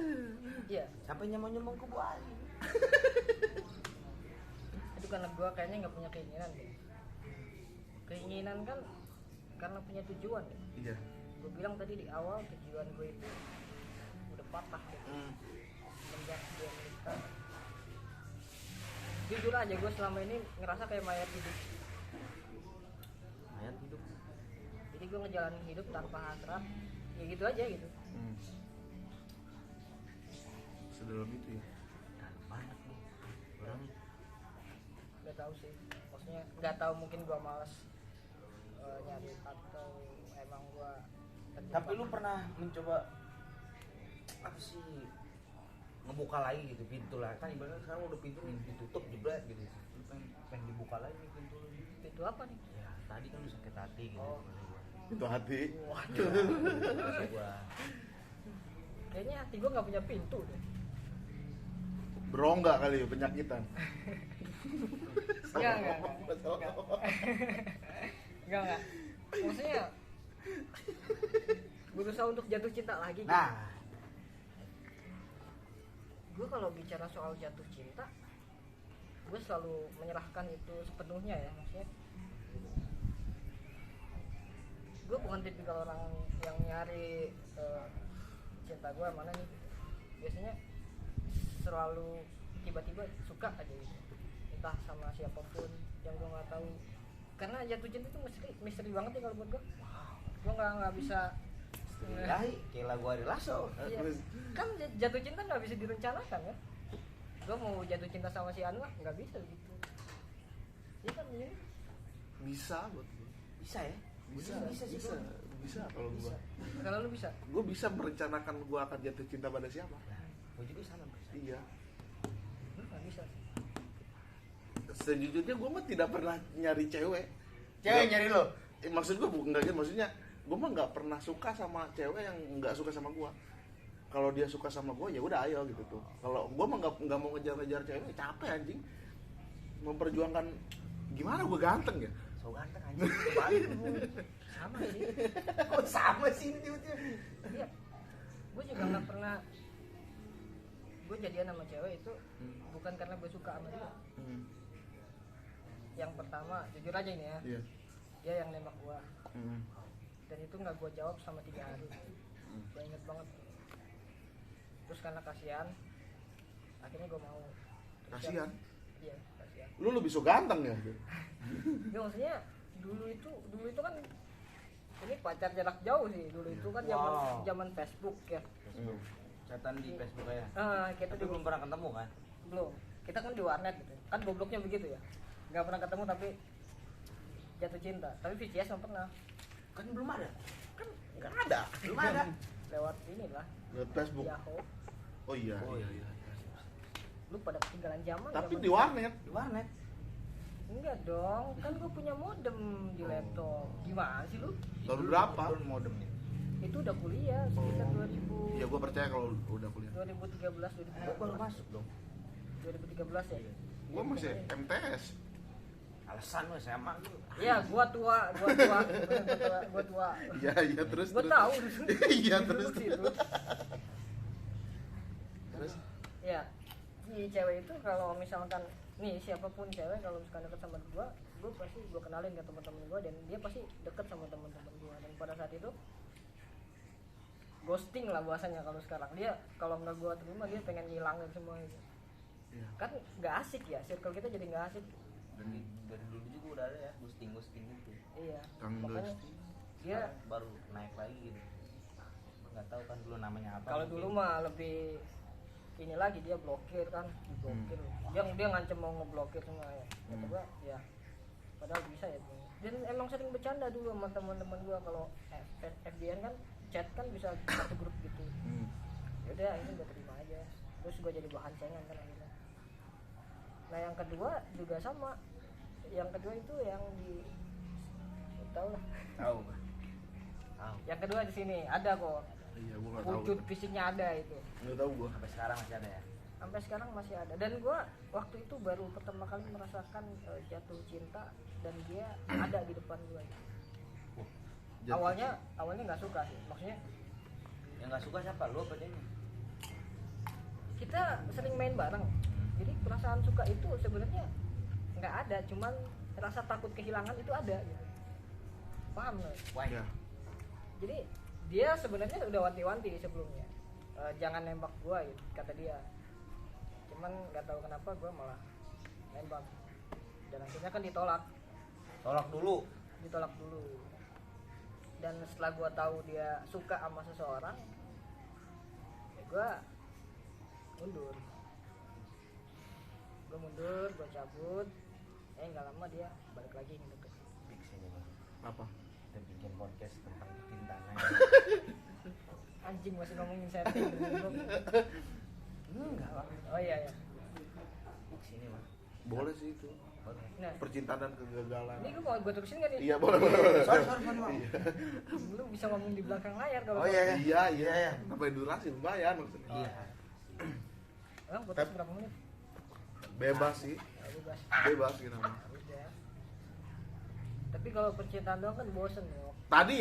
Iya, Sampai nyemong-nyemong ke Bu Ali. itu karena gue kayaknya nggak punya keinginan deh. Keinginan kan karena punya tujuan ya. Iya. Gue bilang tadi di awal tujuan gue itu udah patah gitu. Semenjak gue menikah, jujur aja gue selama ini ngerasa kayak mayat hidup. Mayat hidup. Jadi gue ngejalanin hidup tanpa hasrat, ya gitu aja gitu. Sedalam itu ya. Nah, banyak nih orangnya. Gak tahu sih, maksudnya nggak tahu, mungkin gue males nyari atau emang gue Tapi lu pernah mencoba apa sih, ngebuka lagi gitu pintu lah, kan ibaratnya sekarang udah pintu ditutup jebret gitu, lu pengen dibuka lagi nih pintu lu. itu apa nih? Ya tadi kan lu sakit hati gitu. Oh. Itu hati. Waduh, Gua kayaknya hati gue nggak punya pintu deh. Berongga kali ya, penyakitan. Enggak. Enggak. Maksudnya berusaha untuk jatuh cinta lagi gitu. nah, Gue kalau bicara soal jatuh cinta, gue selalu menyerahkan itu sepenuhnya ya. Maksudnya gue bukan tipikal orang yang nyari cinta gue mana nih. Biasanya selalu tiba-tiba suka aja gitu, entah sama siapapun yang gue nggak tahu. Karena jatuh cinta itu misteri banget nih kalau buat gue. Gue nggak bisa. Ilahi, kayak lagu Ari Lasso. Iya. Kan jatuh cinta nggak bisa direncanakan ya. Gue mau jatuh cinta sama si Anwar nggak bisa gitu. Iya kan ini. Bisa buat gue. Bisa ya? Bisa kalau gua. Kalau lu bisa. Gue bisa merencanakan gue akan jatuh cinta pada siapa. Nah, gue juga sama. Iya. Lu nggak bisa. Sejujurnya gue mah tidak pernah nyari cewek. Cewek Nggak- nyari lo? Maksud gue bukan gitu, maksudnya gue mah nggak pernah suka sama cewek yang nggak suka sama gue. Kalau dia suka sama gue ya udah ayo gitu tuh. Kalau gue mah nggak mau ngejar-ngejar cewek, capek anjing. Memperjuangkan gimana gue ganteng ya. So ganteng anjing. Balik lu. Sama sih. Kok sama sih ini tiba-tiba? Iya. Gue juga nggak pernah. Gue jadian sama cewek itu bukan karena gue suka sama dia. Yang pertama, jujur aja ini ya. Iya. Dia yang nembak gue. Hmm. Dan itu nggak gue jawab sama 3 hari. Gue inget banget. Terus karena kasihan, akhirnya gue mau. Terus Kasihan. Iya, kasihan. Lu lebih so ganteng ya? Ya maksudnya dulu itu kan ini pacar jarak jauh sih. Dulu itu kan Wow. zaman Facebook ya. Catatan di Facebook aja. Kita Tapi belum pernah ketemu kan? belum. Kita kan di warnet gitu. Kan gobloknya begitu ya. Nggak pernah ketemu tapi jatuh cinta. Tapi VCS nggak pernah. Kan belum ada. Kan nggak ada. Belum ada. Lewat inilah Lewat Facebook. Yahoo. Oh iya. Oh, iya. iya. lu pada ketinggalan zaman. Tapi zaman di warnet. Di warnet. Enggak dong, kan gue punya modem di laptop. Gimana sih lu? Tahun berapa? Itu modem nih. Itu udah kuliah sekitar 2000. Ya gue percaya kalau udah kuliah. 2013 Gua baru 2014. masuk dong. 2013 ya. Gue masih MTS. Alasan lu SMA lu. Iya, gua tua. Gua tua. Iya terus. Gua terus. tahu. Iya terus. Situ. Terus. Ya, si cewek itu kalau misalkan nih siapapun cewek kalau misalkan deket sama gua pasti gua kenalin ke teman-teman gua dan dia pasti deket sama teman-teman gua dan pada saat itu ghosting lah bahasanya kalau sekarang. Dia kalau nggak gua terima dia pengen ngilangin semua itu. Iya. Kan nggak asik ya, circle kita jadi nggak asik. Dari dulu juga udah ada ya ghosting gitu. Iya. Kang Makanya ghosting. dia Sekarang baru naik lagi gitu. Nggak tahu kan dulu namanya apa. kalau mungkin. dulu mah lebih ini lagi dia blokir kan, diblokir. Dia ngancem mau ngeblokir semua ya. Kata gua ya padahal bisa ya. Dan emang sering bercanda dulu sama teman-teman gua kalau FBN kan chat kan bisa satu grup gitu. Ya udah ini gua terima aja. Terus gua jadi bahan cengan kan akhirnya. Nah yang kedua juga sama. Yang kedua itu yang di tahu lah. Tahu. Tahu. Yang kedua di sini ada kok. Iya gue nggak tahu. Wujud fisiknya ada itu. Nggak tahu gue. Sampai sekarang masih ada ya. Sampai sekarang masih ada dan gue waktu itu baru pertama kali merasakan jatuh cinta dan dia ada di depan gue. Awalnya nggak suka sih, maksudnya Yang nggak suka siapa? Lu apa dia? kita sering main bareng, jadi perasaan suka itu sebenarnya nggak ada, cuman rasa takut kehilangan itu ada gitu. Paham nggak? Why? Ya. Jadi dia sebenarnya udah wanti-wanti sebelumnya, jangan nembak gue gitu, kata dia. Cuman nggak tahu kenapa gue malah nembak dan akhirnya kan ditolak dulu. Dan setelah gue tahu dia suka sama seseorang, ya gue mundur, gue cabut. Nggak lama dia balik lagi ngedeket. Fix ini Bang. Apa? Kita bikin podcast tentang percintaan. Anjing masih ngomongin setting. Enggak lah. Oh iya. Fix ini mah. Boleh sih itu. Boleh. Nah, Percintaan dan kegagalan. ini gue terusin kan nih? Iya boleh. Sorry Bang. Lu bisa ngomong di belakang layar kalau Oh, iya. Iya. Sampai durasi lumayan maksudnya. Iya. Emang podcast berapa menit? Bebas sih. Ya, bebas. Bebas kita mah. Udah. Tapi kalau percintaan doang kan bosen ya. Tadi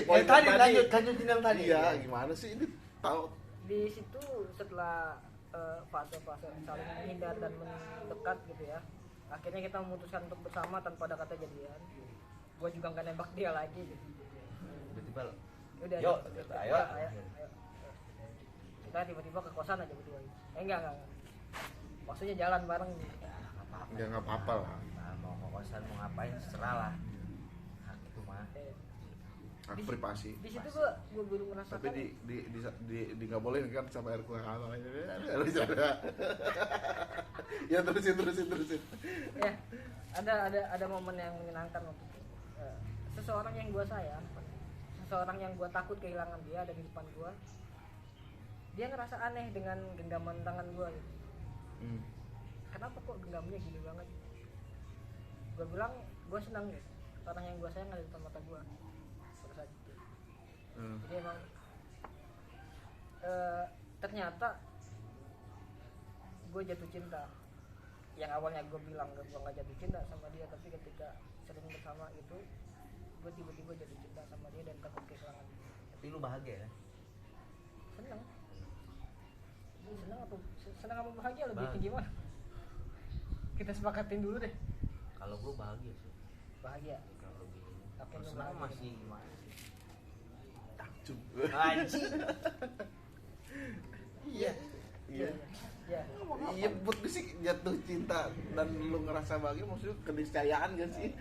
poin Tadi yang lanjutin yang tadi. Iya, gimana sih ini tahu Di situ setelah fase-fase saling menghindar dan mendekat gitu ya, akhirnya kita memutuskan untuk bersama tanpa ada kata jadian. Gue juga nggak nembak dia lagi gitu. Tiba-tiba Udah. Yuk, ayo. Kita tiba-tiba ke kosan aja berdua. Enggak. Maksudnya jalan bareng gitu. ya nggak apa-apa lah. Nah, mau ke kosan mau ngapain serah lah. Hak itu mah. Hak privasi. Di situ gue baru merasakan. Tapi di nggak boleh kan sama air kuah apa ya. Ya terusin. Ya, ada momen yang menyenangkan waktu itu. Seseorang yang gue sayang, seseorang yang gue takut kehilangan dia ada di depan gue. Dia ngerasa aneh dengan genggaman tangan gue gitu. Kenapa kok genggamnya gini banget? Gue bilang gue senang gitu. Orang yang gue sayang ada di depan mata gue. Pada saat itu. Jadi emang ternyata gue jatuh cinta. Yang awalnya gue bilang gue nggak jatuh cinta sama dia, tapi ketika sering bersama itu gue tiba-tiba jatuh cinta sama dia dan takut kehilangan. Tapi lu bahagia ya? Senang. Senang apa bahagia lebih tinggi gimana? Kita sepakatin dulu deh. Kalau gua bahagia sih. Bahagia. Kalau lebih. Oke, Kalau lu senang bahagia. masih gimana sih? Takjub. Anjing. Iya. Iya buat gue sih jatuh cinta dan lu ngerasa bahagia maksudnya keniscayaan gak sih?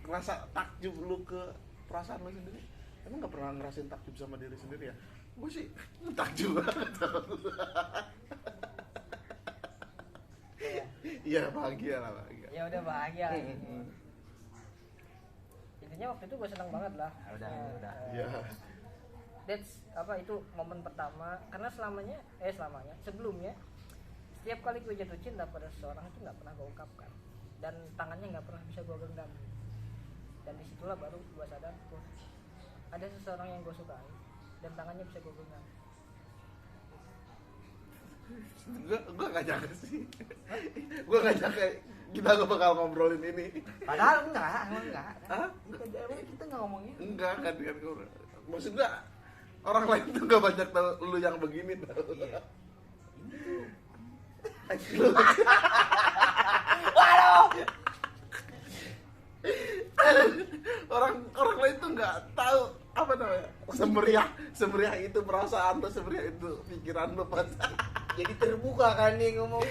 Ngerasa takjub lu ke perasaan lu sendiri. Emang gak pernah ngerasain takjub sama diri sendiri ya? Gue sih takjub banget. Iya bahagia lah bahagia. Ya udah bahagia. Intinya waktu itu gue senang banget lah. Udah. Iya. That's apa itu momen pertama karena sebelumnya setiap kali gue jatuh cinta pada seseorang itu nggak pernah gue ungkapkan, dan tangannya nggak pernah bisa gue genggam. Dan disitulah baru gue sadar tuh ada seseorang yang gue sukai dan tangannya bisa gue genggam. Gue gak nyangka sih. Gue gak nyangka kita gak bakal ngobrolin ini. Padahal enggak. Hah? Emang kita nggak ngomongin. Enggak kan, maksud gue orang lain tuh gak banyak tau lu yang begini tau. Iya. Waduh. Orang lain tuh nggak tahu apa namanya semeriah itu perasaan lo, semeriah itu pikiran lo pas. Jadi terbuka kan nih ngomong.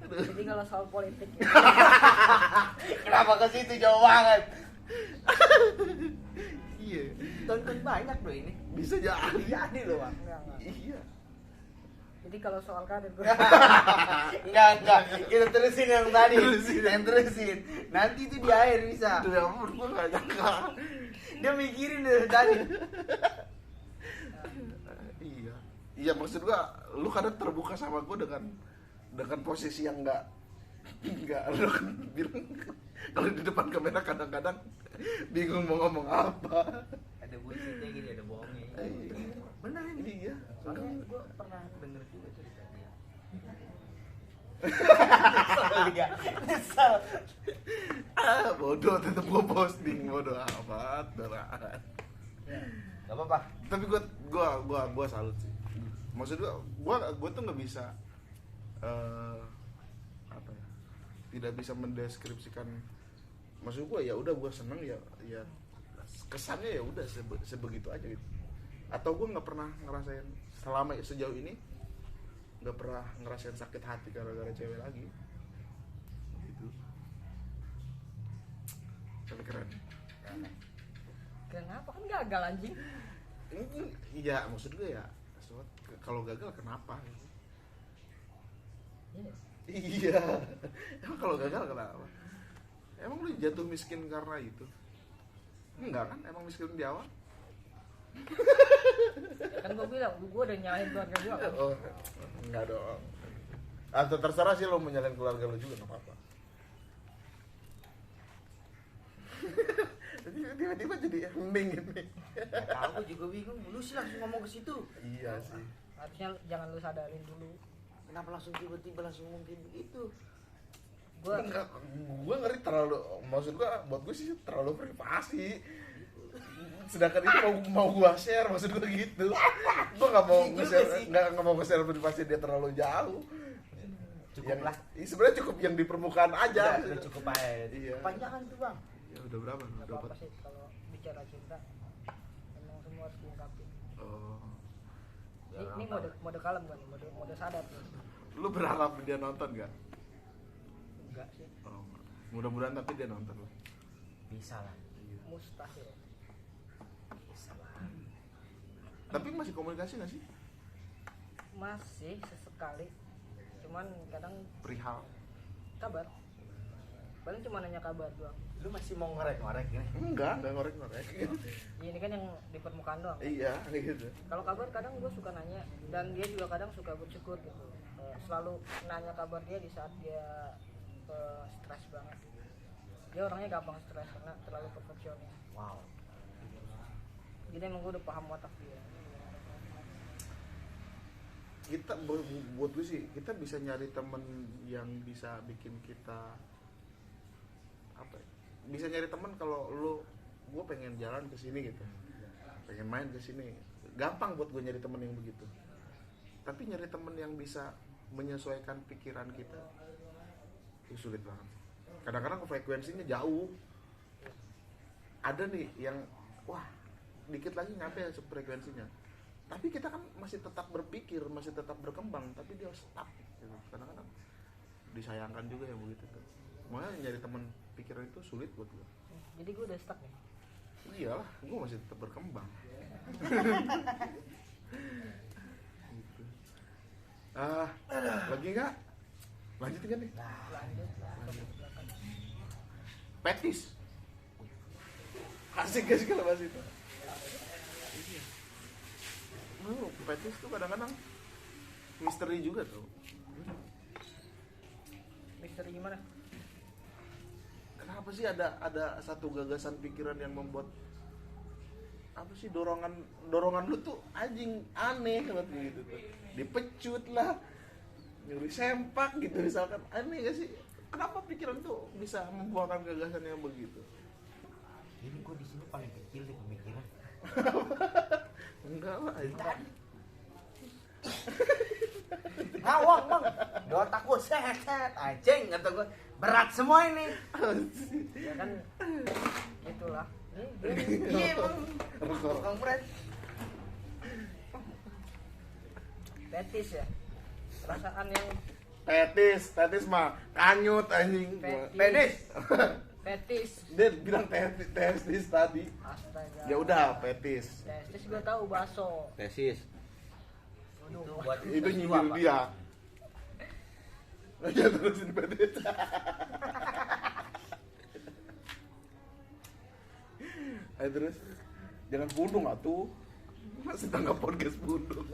Jadi kalau soal politik ya, Kenapa ke situ jauh banget? Iya, Tonton banyak loh ini. bisa jadi. Jadi loh bang. enggak. Iya. Jadi kalau soal karir gue Enggak. Kita terusin yang tadi. Terusin. Nanti itu di akhir bisa. Aduh ya ampun, gue gak nyangka. Dia mikirin dari tadi. Iya. Iya, maksud gue lu kadang terbuka sama gue dengan posisi yang nggak lu kan bilang kalau di depan kamera kadang-kadang bingung mau ngomong apa. Ada bullshitnya gini, ada bohongnya. Bener ini. Iya. Soalnya gue pernah denger juga cerita dia. Nyesel. Bodoh, tetep gue posting, bodoh amat, berat. Gak apa-apa. Tapi gue salut sih. Maksud gue tuh nggak bisa apa ya, tidak bisa mendeskripsikan. Maksud gue ya udah, gue seneng ya kesannya ya udah sebegitu aja gitu. Atau gue nggak pernah ngerasain selama sejauh ini, nggak pernah ngerasain sakit hati gara-gara cewek lagi gitu. Tapi keren. kenapa kan gagal anjing. Iya, maksud gue ya kalau gagal kenapa? Iya. Iya. Emang kalau gagal kenapa? Emang lu jatuh miskin karena itu? Enggak kan? Emang miskin di awal? Ya kan gue bilang gue udah nyalahin keluarga gue kan. Oh, enggak dong. Atau terserah sih lo mau nyalain keluarga lo juga, nggak apa-apa. Tiba-tiba jadi hening ini. Aku juga bingung. Lu sih langsung ngomong ke situ. Iya sih. Harusnya jangan lu sadarin dulu. Kenapa langsung tiba-tiba langsung ngomong kayak begitu? Gue ngeri terlalu, maksud gue buat gue sih terlalu privasi. Sedangkan itu mau gue share, maksud gue gitu. Gue nggak mau nge-share, nggak mau nge-share privasi dia terlalu jauh. Cukup lah. Sebenarnya cukup yang di permukaan aja. Udah cukup aja. Iya. Kepanjangan tuh bang. Ya udah berapa? Gak Udah apa-apa sih kalau bicara cinta, emang semua harus diungkapin. Oh. Ini mode kalem kan, mode sadar. Lu berharap dia nonton gak? Enggak sih, Oh, mudah-mudahan tapi dia nonton lah. Bisa lah. mustahil. Bisa lah. Tapi masih komunikasi gak sih? Masih sesekali, cuman kadang Perihal. kabar. Paling cuma nanya kabar doang. Lu masih mau ngorek-ngorek ini? Enggak ngorek-ngorek. Ya, ini kan yang di permukaan doang. Iya, gitu. Kalau kabar kadang gue suka nanya, dan dia juga kadang suka bersyukur gitu. Selalu nanya kabar dia di saat dia stres banget. Dia orangnya gampang stres karena terlalu perfeksionis. Wow. Jadi emang gue udah paham watak dia. Kita buat gue sih, kita bisa nyari temen yang bisa bikin kita apa ya? Bisa nyari temen kalau gue pengen jalan ke sini gitu, pengen main ke sini, gampang buat gue nyari temen yang begitu. Tapi nyari temen yang bisa menyesuaikan pikiran kita itu sulit banget. Kadang-kadang frekuensinya jauh. Ada nih yang wah dikit lagi nyampe frekuensinya, tapi kita kan masih tetap berpikir, masih tetap berkembang, tapi dia stuck gitu. Kadang-kadang disayangkan juga yang begitu tuh. Makanya nyari teman pikiran itu sulit buat gue. Jadi gue udah stuck nih. Iyalah, gue masih tetap berkembang. Gitu. Lagi nggak? Lanjutin kan nih? Lanjut. Petis. Asik gak sih kalau bahas itu? Lu Fetish tuh kadang-kadang misteri juga tuh. Misteri gimana? Kenapa sih ada satu gagasan pikiran yang membuat apa sih dorongan lu tuh anjing aneh kalau gitu tuh. Dipecut lah, nyuri sempak gitu misalkan. Aneh gak sih? Kenapa pikiran tuh bisa membuahkan gagasan yang begitu? Ini gue di sini paling kecil di pemikiran. Enggak lah, Ngawang bang, di otak gue set anjing kata gue berat semua ini. Ya kan itulah. Iya bang, bang Fred. Fetish ya. Perasaan yang tetis mah kanyut anjing. Fetish. Fetish. Dia bilang tetis tadi. Astaga. Ya udah fetis. Fetish gue tahu baso. Tesis. Itu buat Itu S2, nyindir Pak. dia. Aja terusin fetis. Ayo terus. Jangan pundung atuh. Masih tanggap podcast pundung.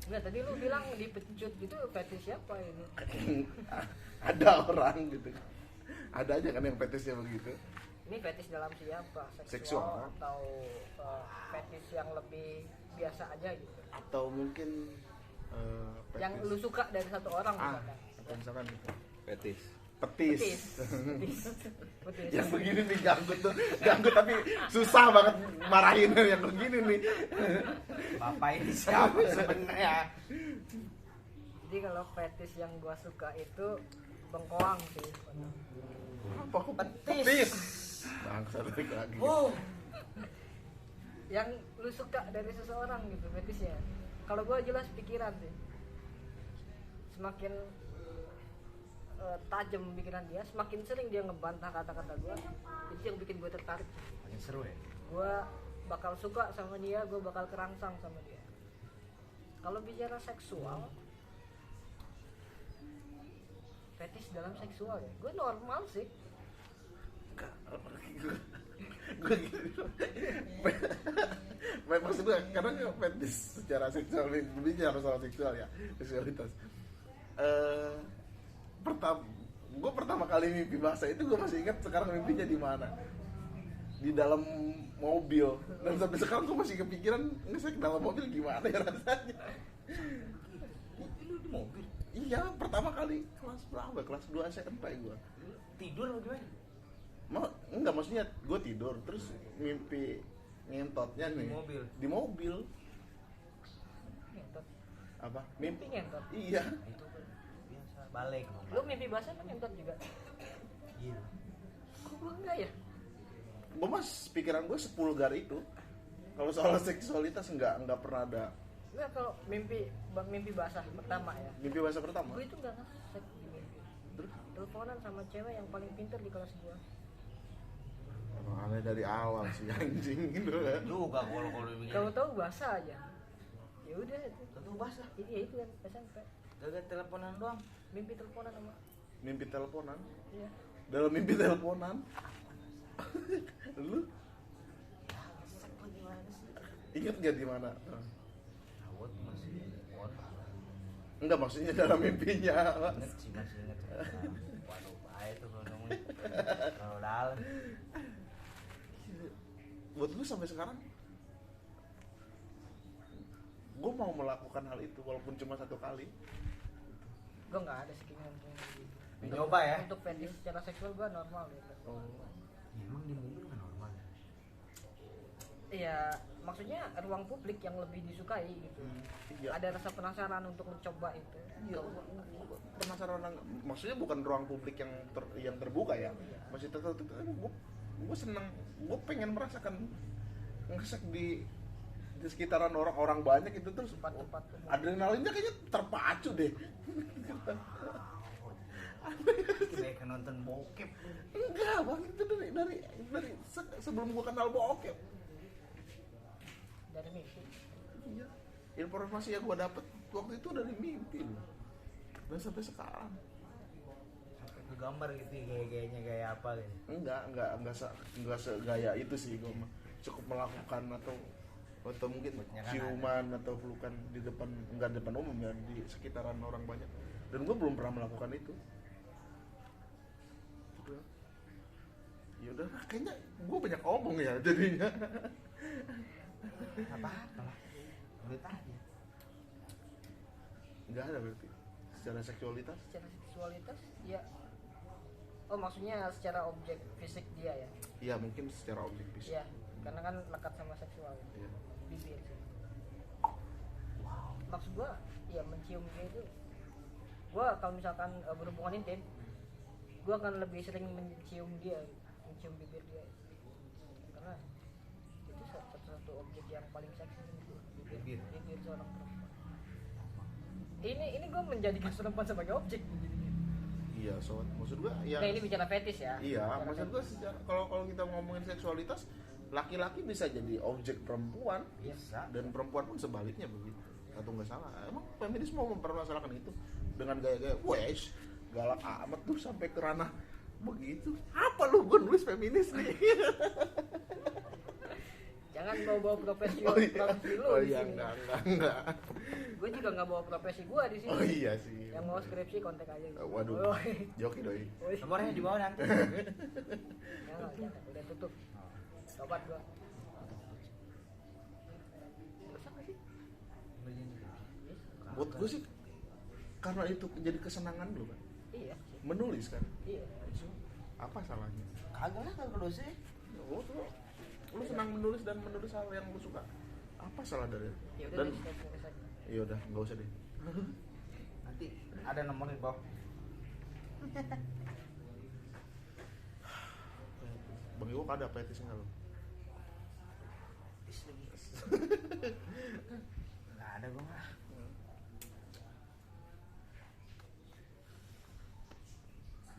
Enggak, tadi lu bilang dipecut gitu fetish siapa ini? Ada orang gitu. Ada aja kan yang fetisnya begitu. Ini fetish dalam siapa? Seksual. Atau fetish yang lebih biasa aja gitu? Atau mungkin Yang lu suka dari satu orang misalkan. atau misalkan gitu. Fetis. Petis. Petis. Petis. Yang begini nih ganggut tuh, ganggut tapi susah banget marahin yang begini nih. Bapak ini siapa sebenarnya? Jadi kalau fetish yang gua suka itu bengkoang sih. Apa kok Petis. Bangsa lagi. Yang lu suka dari seseorang gitu fetishnya. Kalau gua jelas pikiran sih. Semakin tajam pikiran dia, semakin sering dia ngebantah kata-kata gua. Itu yang bikin gua tertarik. Paling seru ya. Gua bakal suka sama dia, gua bakal kerangsang sama dia. Kalau bicara seksual, fetish dalam seksual ya, gua normal sih. Gue gitu. Maksud gue karena fetish secara seksual, bicara soal seksual ya, seksualitas. Pertama kali mimpi bahasa itu gue masih ingat sekarang mimpinya di mana, di dalam mobil, dan sampai sekarang gue masih kepikiran ngesek dalam mobil gimana ya rasanya. Lu di mobil Iya, pertama kali kelas berapa? Kelas 2 SMP gue. tidur atau gimana? Enggak, maksudnya gue tidur terus mimpi ngentotnya nih Di mobil? Di mobil. Ngentot. Apa? Mimpi ngentot. Iya. Itu kan biasa balik. Lu mimpi basah kan ngentot juga. Iya. Kok gua enggak ya? Gue mas pikiran gue sepulgar itu. Kalau soal seksualitas enggak pernah ada. Enggak, kalau mimpi basah pertama ya. Mimpi bahasa pertama. Gue itu enggak ngesek di mimpi. Terus Teleponan sama cewek yang paling pinter di kelas gua. emang aneh dari awal sih anjing gitu kan. Juga kalau begini. Tahu-tahu basah aja. Ya udah itu. Tentu basah. Ini ya itu kan SMP. Gak teleponan doang. Mimpi teleponan sama Mimpi teleponan. iya. Dalam mimpi teleponan. Lu Sek lagi gimana sih? inget gak di mana? Awet masih on. Enggak, maksudnya dalam mimpinya. Ingat sih masih ingat. Waduh, bahaya tuh kalau ngomongin. Kalau dalam. Buat gue sampai sekarang gue mau melakukan hal itu walaupun cuma satu kali. Gua enggak ada sih keinginan kayak gitu. Dicoba ya? Untuk fetish secara seksual gua normal gitu. Oh. Ya, emang di mobil nggak normal ya? Iya, maksudnya ruang publik yang lebih disukai gitu. Iya. Ada rasa penasaran untuk mencoba itu. Iya, gua penasaran. Maksudnya bukan ruang publik yang terbuka ya. Masih tertutup. Gue seneng, gue pengen merasakan ngesek di sekitaran orang-orang banyak itu terus Tempat-tempat umum. adrenalinnya kayaknya terpacu deh. Kayak nonton bokep. Enggak bang, itu dari sebelum gue kenal bokep. Dari mimpi. Iya. Informasi yang gue dapet waktu itu dari mimpi loh. Dan sampai sekarang. Sampai ke gambar gitu gaya-gayanya gaya apa gitu. Enggak segaya itu sih gue mah. Cukup melakukan atau atau mungkin Takutnya kan ciuman atau pelukan di depan, enggak depan umum ya, di sekitaran orang banyak. Dan gue belum pernah melakukan itu. Udah. Ya udah, kayaknya gue banyak omong ya jadinya. Apa-apa lah. Menurut aja. Enggak ada berarti secara seksualitas. Secara seksualitas ya, oh maksudnya secara objek fisik dia ya? Iya mungkin secara objek fisik. Iya, karena kan lekat sama seksual. Iya. Bibir sih. Maksud gua ya mencium dia itu, gua kalau misalkan berhubungan intim, gua akan lebih sering mencium dia, mencium bibir dia, karena itu satu objek yang paling seksi menurut gua, Bibir. bibir seorang perempuan. Ini gua menjadikan perempuan sebagai objek. Iya, so maksud gua ya. Nah ini bicara fetis ya. Iya, Bicara maksud gua kalau kita ngomongin seksualitas, laki-laki bisa jadi objek perempuan Bisa. dan perempuan pun sebaliknya begitu. Atau nggak salah? Emang feminis mau mempermasalahkan itu dengan gaya-gaya, wesh, galak amat tuh sampai ke ranah begitu. Apa lu gua nulis feminis nih? Jangan bawa profesi Oh iya, profesi lu oh di iya sini. enggak. Gue juga nggak bawa profesi gue di sini. Oh iya sih. Yang mau skripsi kontak aja. Gitu. Waduh, Oh, joki doi. Nomornya di bawah nanti. jangan, udah tutup. Sobat gue. Bisa nggak sih? Buat gue sih karena itu jadi kesenangan lu kan, Iya. menulis kan. Iya. Apa salahnya? Kagak lah kalau dosa. Oh, lu senang menulis dan menulis hal yang lu suka. Apa salah dari itu? Ya udah Dan deh, nulis aja. ya udah, nggak usah deh. Nanti ada nomornya di bawah. Bang Iwo ada petis nggak lo? Nggak ada gua mah.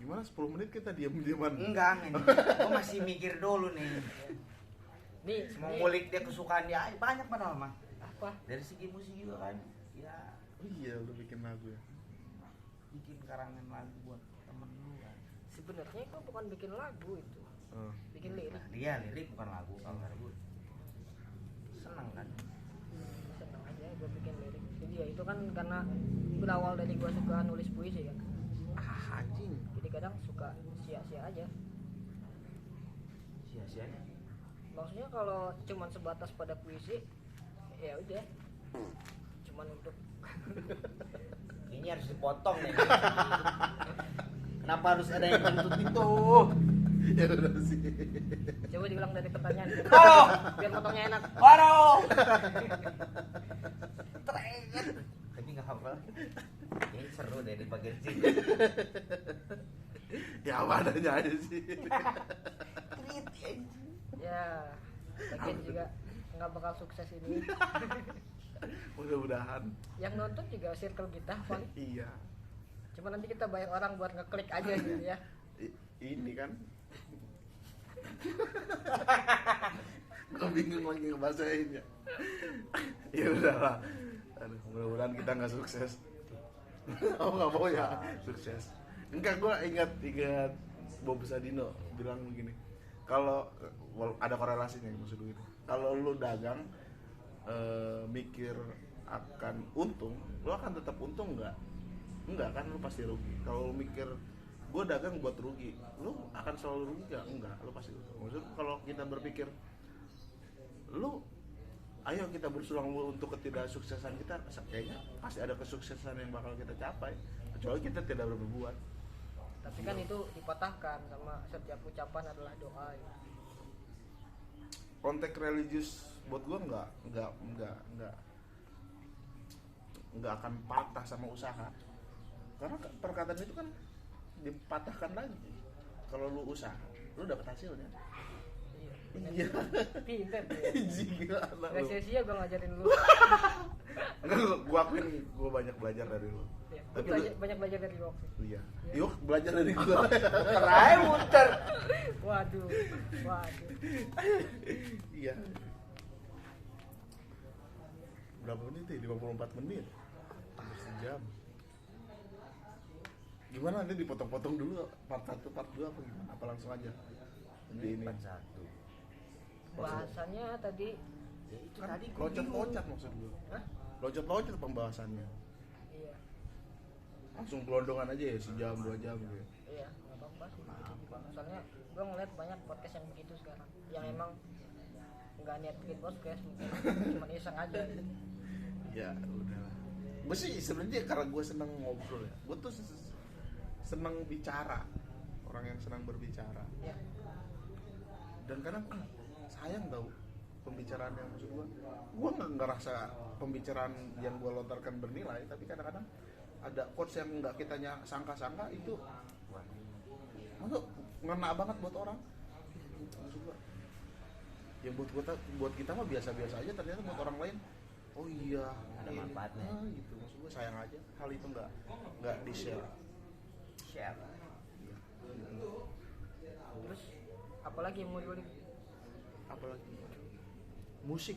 Gimana 10 menit kita diam-diaman? Enggak, men. Gua masih mikir dulu nih. Nih, Mau nih. ngulik dia kesukaan dia banyak padahal mah. Apa? Dari segi musik juga kan. Ya Oh iya, lu bikin lagu ya. bikin karangan lagu buat temen lu kan. Sebenarnya gue bukan bikin lagu itu, Oh. bikin lirik. Nah, dia lirik bukan lagu, kalau lagu seneng kan. Seneng aja gue bikin lirik. Jadi ya itu kan karena berawal dari gue suka nulis puisi kan. Ah, anjing. Jadi kadang suka sia-sia aja. Sia-sianya. Maksudnya kalau cuman sebatas pada puisi, ya udah. Cuman untuk Ini harus dipotong nih. Kenapa harus ada yang nuntut itu? Ya udah sih. coba diulang dari pertanyaan Oh! biar potongnya enak. Waduh! Teringat. Tapi nggak apa-apa. Ini seru deh di bagian sini. Ya apa adanya aja sih. Trit, anjing. Ya, bagian juga nggak bakal sukses ini. Mudah-mudahan. Yang nonton juga circle kita, Pan. Iya. Cuma nanti kita bayar orang buat ngeklik aja gitu ya. Ini kan. Gue bingung lagi ngebahasainnya. Ya udahlah. Aduh, mudah-mudahan kita nggak sukses. Oh nggak mau ya sukses. Enggak, gue ingat Bob Sadino bilang begini. Kalau ada korelasinya maksud gue itu. Kalau lu dagang mikir akan untung, lu akan tetap untung nggak? Enggak kan, lu pasti rugi. Kalau lu mikir gue dagang buat rugi, lu akan selalu rugi gak? Enggak, lu pasti untung. Maksud kalau kita berpikir lu ayo kita bersulang untuk ketidaksuksesan kita, kayaknya pasti ada kesuksesan yang bakal kita capai kecuali kita tidak berbuat. Tapi kan itu dipatahkan sama setiap ucapan adalah doa ya. Konteks religius buat gue nggak akan patah sama usaha, karena perkataan itu kan dipatahkan lagi. Kalau lu usaha, lu dapat hasilnya. Iya. Pinter tuh ya. Gila anak Gak lu. sia-sia gue ngajarin lu. Enggak, gue akuin gue banyak belajar dari lu. Ya, Tapi banyak belajar dari Yoksi. iya. Yuk belajar dari gue. Terai muter. Waduh. Iya. Berapa menit nih? 54 menit. Hampir sejam. Gimana nanti dipotong-potong dulu part 1, part 2 apa gimana? Apa langsung aja? Di ini. Satu. Bahasannya tadi Ya itu Kan tadi gua bingung. loncat-loncat maksud gue. Hah? Loncat-loncat pembahasannya. Iya. Langsung gelondongan aja ya sejam 2 jam gitu. Iya, nggak apa-apa sih gitu juga. Soalnya gue ngeliat banyak podcast yang begitu sekarang, yang emang nggak niat bikin podcast, mungkin cuma iseng aja. Gitu. Ya udahlah. Gue sih sebenarnya karena gue seneng ngobrol ya. Gue tuh seneng bicara. Orang yang senang berbicara. Ya, Dan kadang sayang tau pembicaraan yang maksud gue nggak ngerasa pembicaraan yang gue lontarkan bernilai, tapi kadang-kadang ada quotes yang nggak kita sangka-sangka itu masuk ngena banget buat orang. Maksud gue ya buat kita mah biasa-biasa aja, ternyata buat orang lain oh iya Ada manfaatnya. gitu. Maksud gue sayang aja hal itu nggak di share. Share. terus apalagi yang mau dibeli? Apalagi musik.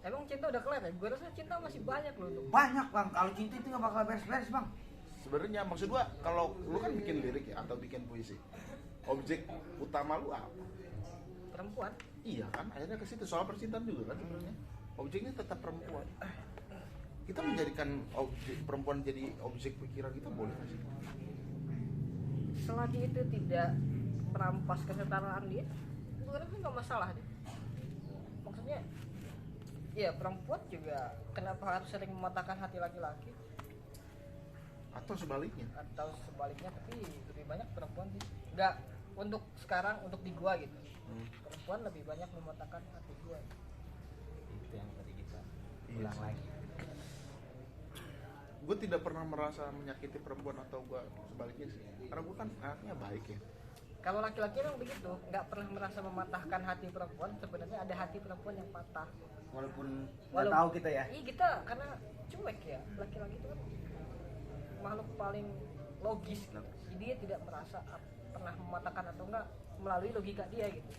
Emang cinta udah kelar ya? Gue rasa cinta masih banyak loh untuk Banyak bang, kalau cinta itu nggak bakal beres-beres bang. Sebenarnya maksud gua kalau lu kan bikin lirik ya atau bikin puisi, objek utama lu apa? perempuan. Iya kan, akhirnya ke situ soal percintaan juga kan sebenarnya. Objeknya tetap perempuan. Kita menjadikan objek perempuan jadi objek pikiran kita boleh nggak sih? Selagi itu tidak merampas kesetaraan dia, gue rasa nggak masalah deh. Maksudnya, ya perempuan juga kenapa harus sering mematahkan hati laki-laki? Atau sebaliknya? Atau sebaliknya, tapi lebih banyak perempuan sih. Nggak untuk sekarang, untuk di gua gitu. Perempuan lebih banyak mematahkan hati gua. Itu yang tadi kita Iya ulang sih. lagi. Gue tidak pernah merasa menyakiti perempuan atau gue sebaliknya sih, karena gue kan anaknya baik ya. Kalau laki-laki memang begitu, nggak pernah merasa mematahkan hati perempuan. Sebenarnya ada hati perempuan yang patah. Walaupun nggak Walau- tahu kita ya. Iya kita karena cuek ya, laki-laki itu kan makhluk paling logis gitu. Jadi dia tidak merasa pernah mematahkan atau enggak melalui logika dia gitu.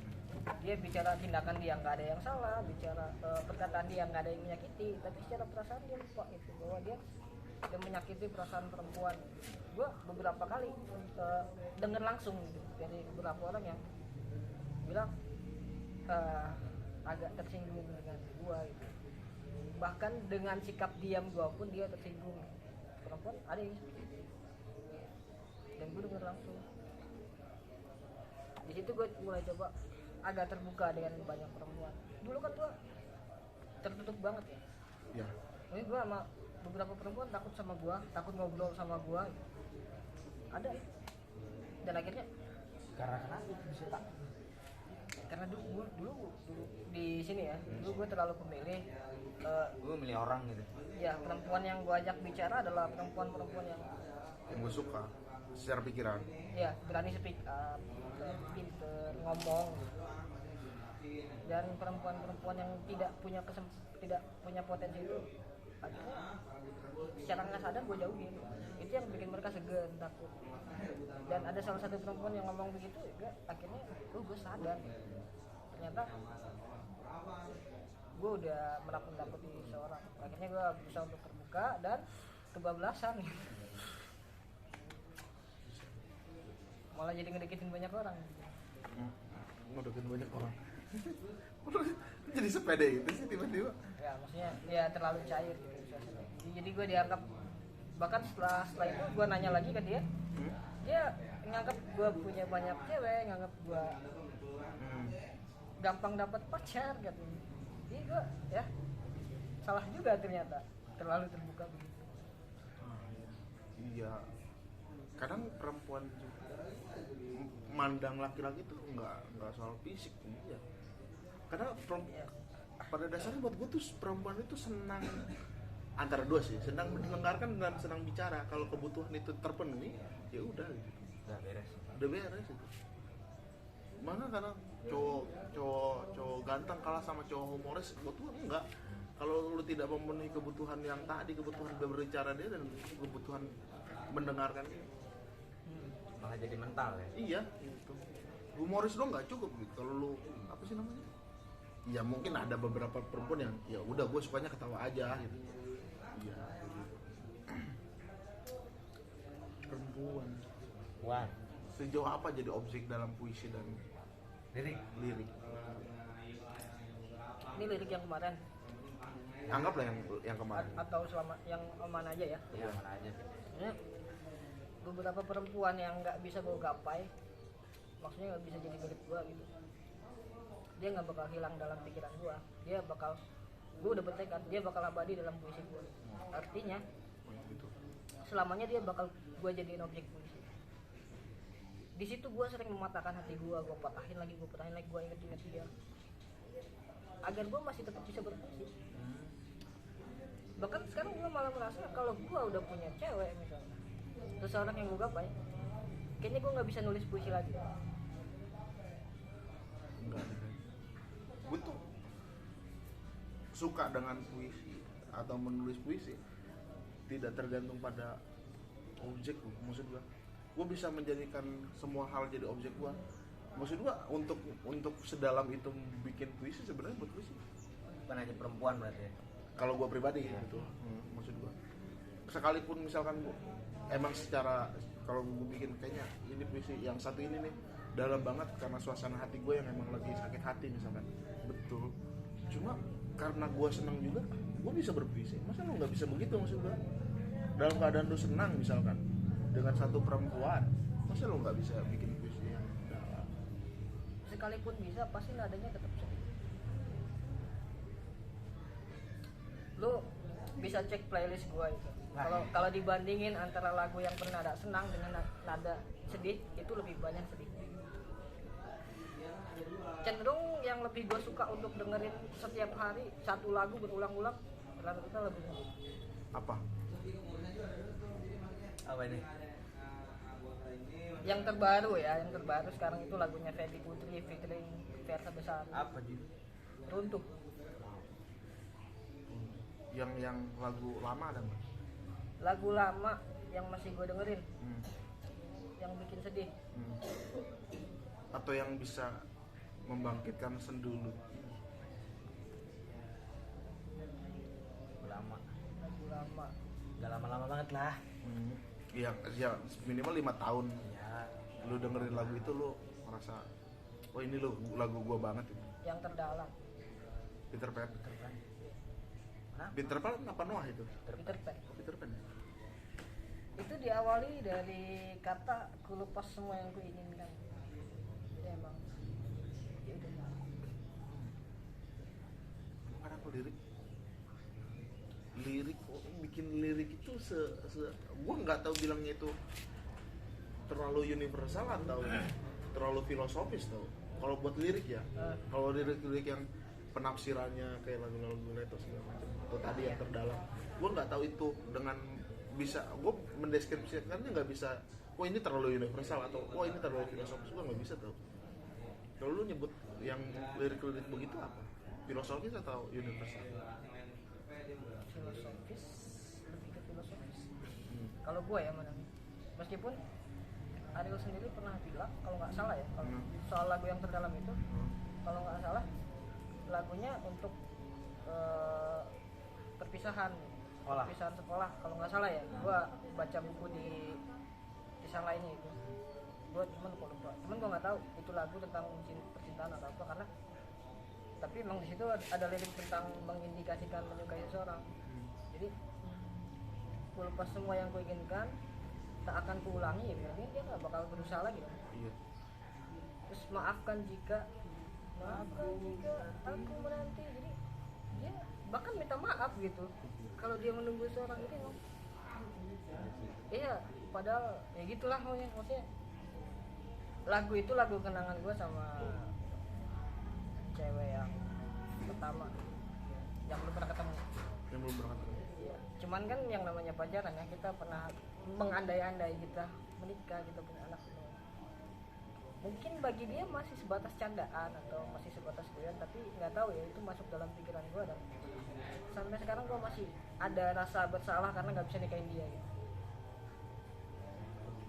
Dia bicara tindakan dia nggak ada yang salah, bicara perkataan dia nggak ada yang menyakiti, tapi secara perasaan dia lupa gitu bahwa dia menyakiti perasaan perempuan. Gue beberapa kali dengar langsung gitu dari beberapa orang yang bilang agak tersinggung dengan gue gitu. Bahkan dengan sikap diam gue pun dia tersinggung. Perempuan ada yang seperti itu. Dan gue dengar langsung. Di situ gue mulai coba agak terbuka dengan banyak perempuan. Dulu kan gue tertutup banget ya. Ya. Ini gue sama beberapa perempuan takut sama gue, takut ngobrol sama gue. Ada itu. Dan akhirnya Karena kenapa bisa tak? karena dulu di sini ya, dulu gue terlalu pemilih. Gue milih orang gitu. Ya perempuan yang gue ajak bicara adalah perempuan-perempuan yang Yang gue suka secara pikiran. ya berani speak up, pinter ngomong, dan perempuan-perempuan yang tidak punya potensi itu akhirnya secara nggak sadar gue jauhin. Itu yang bikin mereka segan, takut. Dan ada salah satu perempuan yang ngomong begitu, juga akhirnya gue sadar ternyata gue udah menakut-nakuti seorang. Akhirnya gue berusaha untuk terbuka dan kebablasan malah jadi ngedeketin banyak orang. Ngedeketin banyak orang. Jadi sepede itu sih tiba-tiba. Ya maksudnya ya terlalu cair gitu suasana. Jadi gue dianggap, bahkan setelah itu gue nanya lagi ke dia, dia nganggap gue punya banyak cewek, nganggap gue gampang dapat pacar gitu. Jadi gue ya salah juga ternyata terlalu terbuka begitu. Iya. Kadang perempuan mandang laki-laki itu nggak soal fisik ya. Karena pada dasarnya buat gue tuh perempuan itu senang antara dua sih, senang mendengarkan dan senang bicara. Kalau kebutuhan itu terpenuhi, ya udah gitu. Udah beres. Udah beres itu. Mana karena cowok ganteng kalah sama cowok humoris, buat gue enggak. Kalau lu tidak memenuhi kebutuhan yang tadi, kebutuhan berbicara dia dan kebutuhan mendengarkan dia, Malah jadi mental ya. iya gitu. Humoris lo nggak cukup gitu. Kalau lu apa sih namanya? Ya mungkin ada beberapa perempuan yang ya udah gue sukanya ketawa aja gitu. Iya. Gitu. Perempuan Wah, sejauh apa jadi objek dalam puisi dan lirik. lirik? ini lirik yang kemarin Anggaplah yang kemarin. atau selama yang mana aja ya. Ya mana aja. Ini beberapa perempuan yang nggak bisa gue gapai, maksudnya nggak bisa jadi milik gue gitu, dia nggak bakal hilang dalam pikiran gue, gue udah bertekad dia bakal abadi dalam puisi gue. Artinya Gitu. selamanya dia bakal gue jadiin objek puisi. Di situ gue sering mematahkan hati gue patahin lagi, gue inget dia agar gue masih tetap bisa berpuisi. Bahkan sekarang gue malah merasa kalau gue udah punya cewek misalnya, seseorang yang gue gapai, kayaknya gue nggak bisa nulis puisi lagi. Enggak. Gue tuh suka dengan puisi atau menulis puisi tidak tergantung pada objek. Maksud gue bisa menjadikan semua hal jadi objek gue. Maksud gue untuk sedalam itu bikin puisi sebenarnya buat puisi. Bukan hanya perempuan berarti ya. Kalau gue pribadi gitu, maksud gue. Sekalipun misalkan emang secara kalau gue bikin kayaknya ini puisi yang satu ini nih dalam banget karena suasana hati gue yang emang lagi sakit hati misalkan, betul. Cuma karena gue senang juga, gue bisa berpuisi. Masa lo nggak bisa begitu maksud gue? Dalam keadaan lo senang misalkan dengan satu perempuan, masa lo nggak bisa bikin puisi yang dalam? Sekalipun bisa, pasti nadanya tetap sedih. Lu bisa cek playlist gua itu. Kalau dibandingin antara lagu yang bernada senang dengan nada sedih, itu lebih banyak sedih. Cenderung yang lebih gua suka untuk dengerin setiap hari satu lagu berulang-ulang, rata-rata lagu sedih. Apa? Apa ini? Yang terbaru sekarang itu lagunya Feby Putri featuring Versa Besar. Apa juga? Runtuh. Yang lagu lama ada nggak? Lagu lama yang masih gue dengerin, yang bikin sedih. Atau yang bisa membangkitkan sendu lu? Lama. Lagu lama. Gak lama-lama banget lah. Ya minimal 5 tahun. Ya. Lu dengerin lagu itu lu merasa, oh ini lu lagu gua banget ini. Yang terdalam. Peter Pan. Kenapa? Peter Pan apa Noah itu? Peter Pan. Peter Pan. Itu diawali dari kata ku lepas semua yang ku inginkan. Jadi emang ya udah. Emang ada lirik bikin lirik itu gua nggak tahu bilangnya itu terlalu universal atau terlalu filosofis tau. Kalau buat lirik ya, kalau lirik yang penafsirannya kayak lagu-lagu Neto segala macam atau tadi yang terdalam, gue nggak tahu itu dengan bisa gue mendeskripsikannya nggak bisa. Wah ini terlalu universal atau wah ini terlalu filosofis, gue nggak bisa tau. Kalau lu nyebut yang lirik-lirik begitu apa? Filosofis atau universal? Filosofis, lebih ke filosofis. Kalau gue ya mana? Meskipun Ariel sendiri pernah bilang kalau nggak salah ya, kalau soal lagu yang terdalam itu, kalau nggak salah lagunya untuk perpisahan sekolah kalau nggak salah ya. Gua baca buku di kisah lainnya itu, gua cuman gua nggak tahu itu lagu tentang percintaan atau apa, karena tapi emang di situ ada lirik tentang mengindikasikan menyukai seseorang. Jadi ku lepas semua yang ku inginkan, tak akan kuulangi, ya berarti dia nggak bakal berusaha lagi dong. Iya. Terus maafkan jika aku menanti, jadi dia bahkan minta maaf gitu kalau dia menunggu seorang itu. Iya, padahal ya gitulah maksudnya lagu itu lagu kenangan gue sama cewek yang pertama yang belum pernah ketemu. Iya. Cuman kan yang namanya pacaran ya, kita pernah mengandai-andai kita menikah, kita punya anak. Mungkin bagi dia masih sebatas candaan atau masih sebatas guyon, tapi nggak tahu ya itu masuk dalam pikiran gue, dan sampai sekarang gue masih ada rasa bersalah karena nggak bisa nikahin dia gitu.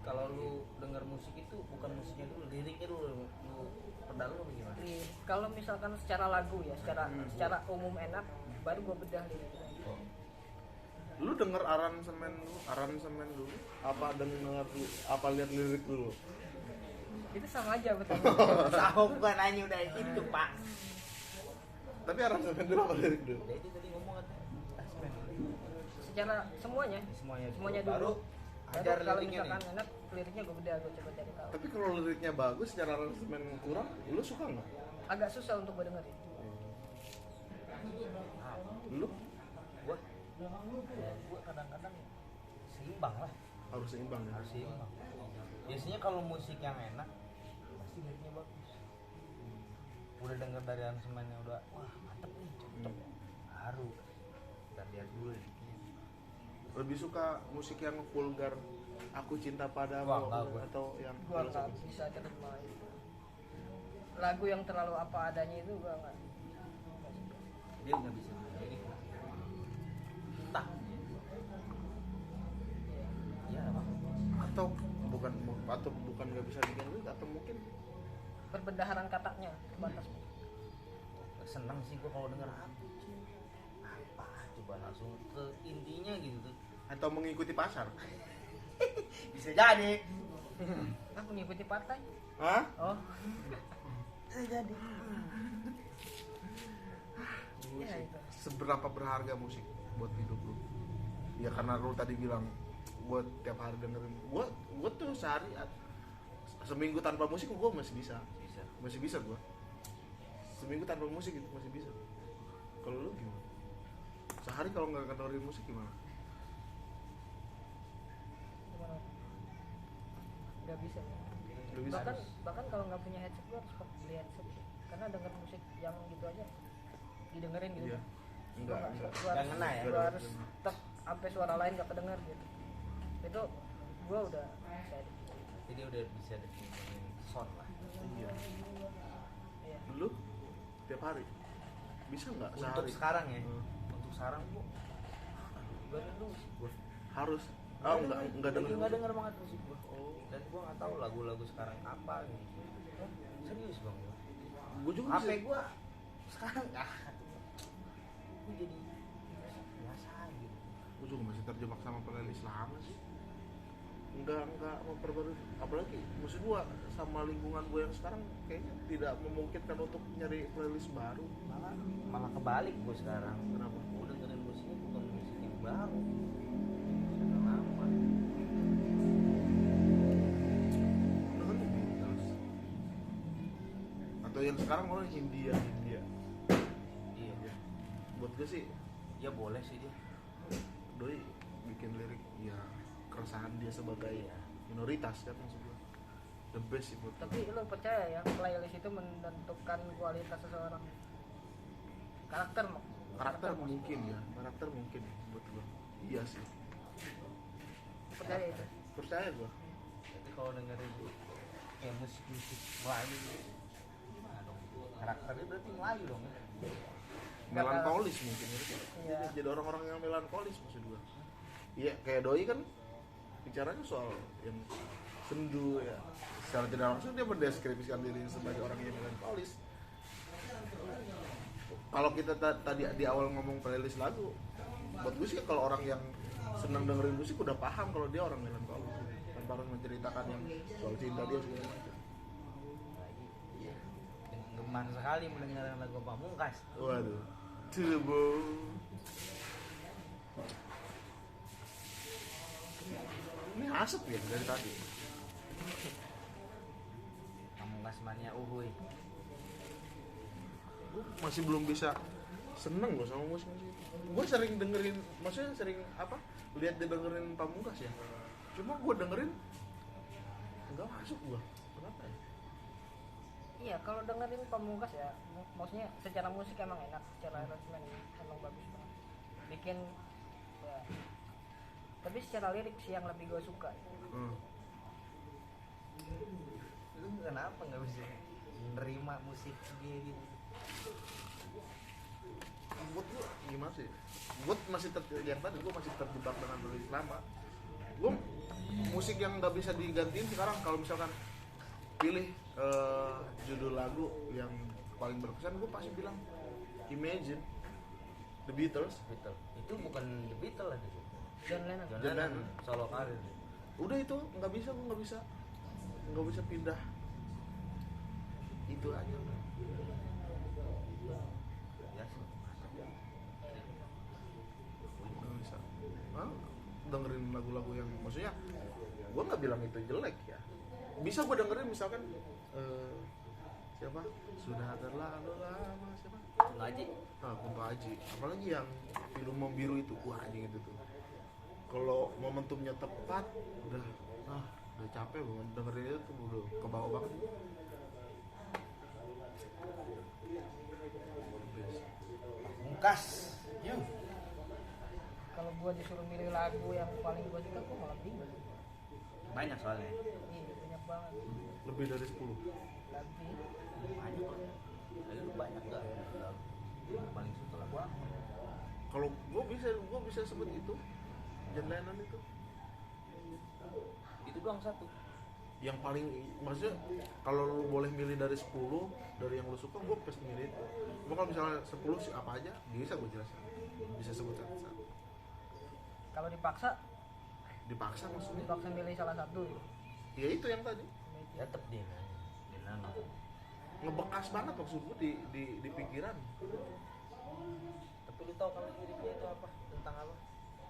Kalau lu denger musik itu bukan musiknya dulu, liriknya dulu lu perdalam gimana? Kalau misalkan secara lagu ya, secara umum enak, baru gue bedah liriknya. Lu denger aransemen dulu apa lihat lirik dulu? Itu sama aja betul. Sama bukan hanya udah itu pak. Tapi aransemen dulu apa lirik dulu? Jadi tadi ngomong katanya aransemen dulu. Secara semuanya Semuanya dulu. Baru Baru kalau liriknya misalkan nih. enak liriknya gue beda, gue coba cari tahu. Tapi kalau liriknya bagus, secara aransemen kurang, lu suka nggak? Agak susah untuk gue dengerin. Lu Gua kadang-kadang seimbang lah, harus seimbang ya. harus seimbang. Biasanya kalau musik yang enak pasti liriknya bagus. Udah denger dari aransemennya udah wah mantep nih, cocok. Baru kita lihat dulu liriknya. Lebih suka musik yang vulgar, aku cinta padamu, Wah, enggak gua. atau yang Gue nggak bisa terima itu. Lagu yang terlalu apa adanya itu gue nggak. Dia nggak bisa jadi entah. Iya apa? atau bukan nggak bisa bikin lirik, atau mungkin Perbendaharaan katanya terbatas. Senang sih gua kalau denger apa coba langsung ke intinya gitu tuh. atau mengikuti pasar. Bisa jadi. Aku mengikuti partai. Hah? Oh, Bisa jadi. ya itu. Seberapa berharga musik buat hidup lu? Ya karena lu tadi bilang gue tiap hari dengerin, gue tuh sehari seminggu tanpa musik gue masih bisa gue seminggu tanpa musik itu masih bisa. Kalau lu gimana? Sehari kalau nggak dengerin musik gimana? Gimana? Gak bisa. Lu bisa? Bahkan kalau nggak punya headset gue harus beli headset sih. Karena denger musik yang gitu aja didengerin gitu. Iya. Gua Enggak. Nggak ngena ya? Gue harus tetap sampai suara lain gak kedenger gitu. Itu gue udah bisa. Jadi udah bisa definisiin sound lah. Iya. Iya. Lu tiap hari bisa nggak Untuk sehari? sekarang ya. Hmm. Untuk sekarang gua dulu sih gua. Harus. Enggak Lagi denger. nggak denger banget musik gua. Oh. Dan gua nggak tahu lagu-lagu sekarang apa gitu. Serius bang gua. Gue juga HP bisa. gua sekarang gua jadi biasa gitu. Gue juga masih terjebak sama playlist lama sih. Enggak memperbarui, apalagi maksud gua sama lingkungan gua yang sekarang kayaknya tidak memungkinkan untuk nyari playlist baru. Malah kebalik gua sekarang. Kenapa? Gua dengerin musiknya bukan musik yang baru. Yang lama. Dengerin Beatles. Atau yang sekarang orang Hindia. Iya. Buat gue sih Ya boleh sih dia. doi bikin lirik ya keresahan dia sebagai minoritas kan, maksud gue the best sih buat gue. Tapi lo percaya ya playlist itu menentukan kualitas seseorang? Karakter mungkin buat gue. Iya sih, percaya itu. percaya gue. Tapi kalau dengerin kayak musik Melayu gitu, gimana dong? Karakternya berarti Melayu dong ya? Melankolis mungkin ya. Iya. Jadi orang-orang yang melankolis maksud gue. Iya, kayak doi kan bicaranya soal yang sendu ya. Secara tidak langsung dia mendeskripsikan dirinya sebagai orang yang melankolis. Kalau kita tadi di awal ngomong playlist lagu, buat gue sih kalau orang yang senang dengerin musik udah paham kalau dia orang melankolis, tanpa harus menceritakan yang soal cinta dia segala macam. Geman sekali mendengarkan lagu Pamungkas. Waduh, turbo. Ini asap ya dari tadi. Pamungkas mania uhuy. Gue masih belum bisa seneng loh sama musik. Gue sering dengerin, maksudnya sering apa? Lihat dia dengerin Pamungkas ya. Cuma gue dengerin nggak masuk gue. Kenapa ya? Iya, kalau dengerin Pamungkas ya, maksudnya secara musik emang enak, secara aransemen emang bagus banget. Bikin ya. Tapi secara lirik sih yang lebih gue suka. Lu kenapa nggak bisa menerima musik dia gitu? Buat gue gimana sih? Gue masih yang tadi gue masih terjebak dengan playlist lama. Gue musik yang nggak bisa digantiin sekarang. Kalau misalkan pilih judul lagu yang paling berkesan, gue pasti bilang Imagine, The Beatles. Itu bukan The Beatles lah itu. John Lennon. John John Lennon Lennon. solo karir. Udah itu nggak bisa, gue nggak bisa pindah. Itu aja. Ya dengerin lagu-lagu yang maksudnya gue nggak bilang itu jelek ya, bisa gue dengerin misalkan siapa sudah terlalu lama siapa Nggak aja. Kunto Aji, apalagi yang film Membiru itu, wah anjing itu tuh kalau momentumnya tepat udah capek banget dengerin itu tuh, udah kebawa banget. Pamungkas. Yuk. Kalau gua disuruh milih lagu yang paling gua suka, gua malah bingung. Banyak soalnya. Iya, banyak banget. Lebih dari 10. Lebih. Banyak lah. Lu banyak gak? Yang paling suka lagu apa? Kalau gue bisa sebut itu John Lennon itu Itu doang satu. yang paling, maksudnya kalau lu boleh milih dari 10 dari yang lu suka, gue pasti milih itu. Cuma kalau misalnya 10 sih apa aja bisa gue jelasin, bisa sebut satu-satu. Kalau Dipaksa maksudnya dipaksa milih salah satu, ya itu yang tadi Ya tetep dia nanya. ngebekas banget maksud gue di pikiran. Tapi lu tau kalau liriknya itu apa? Tentang apa?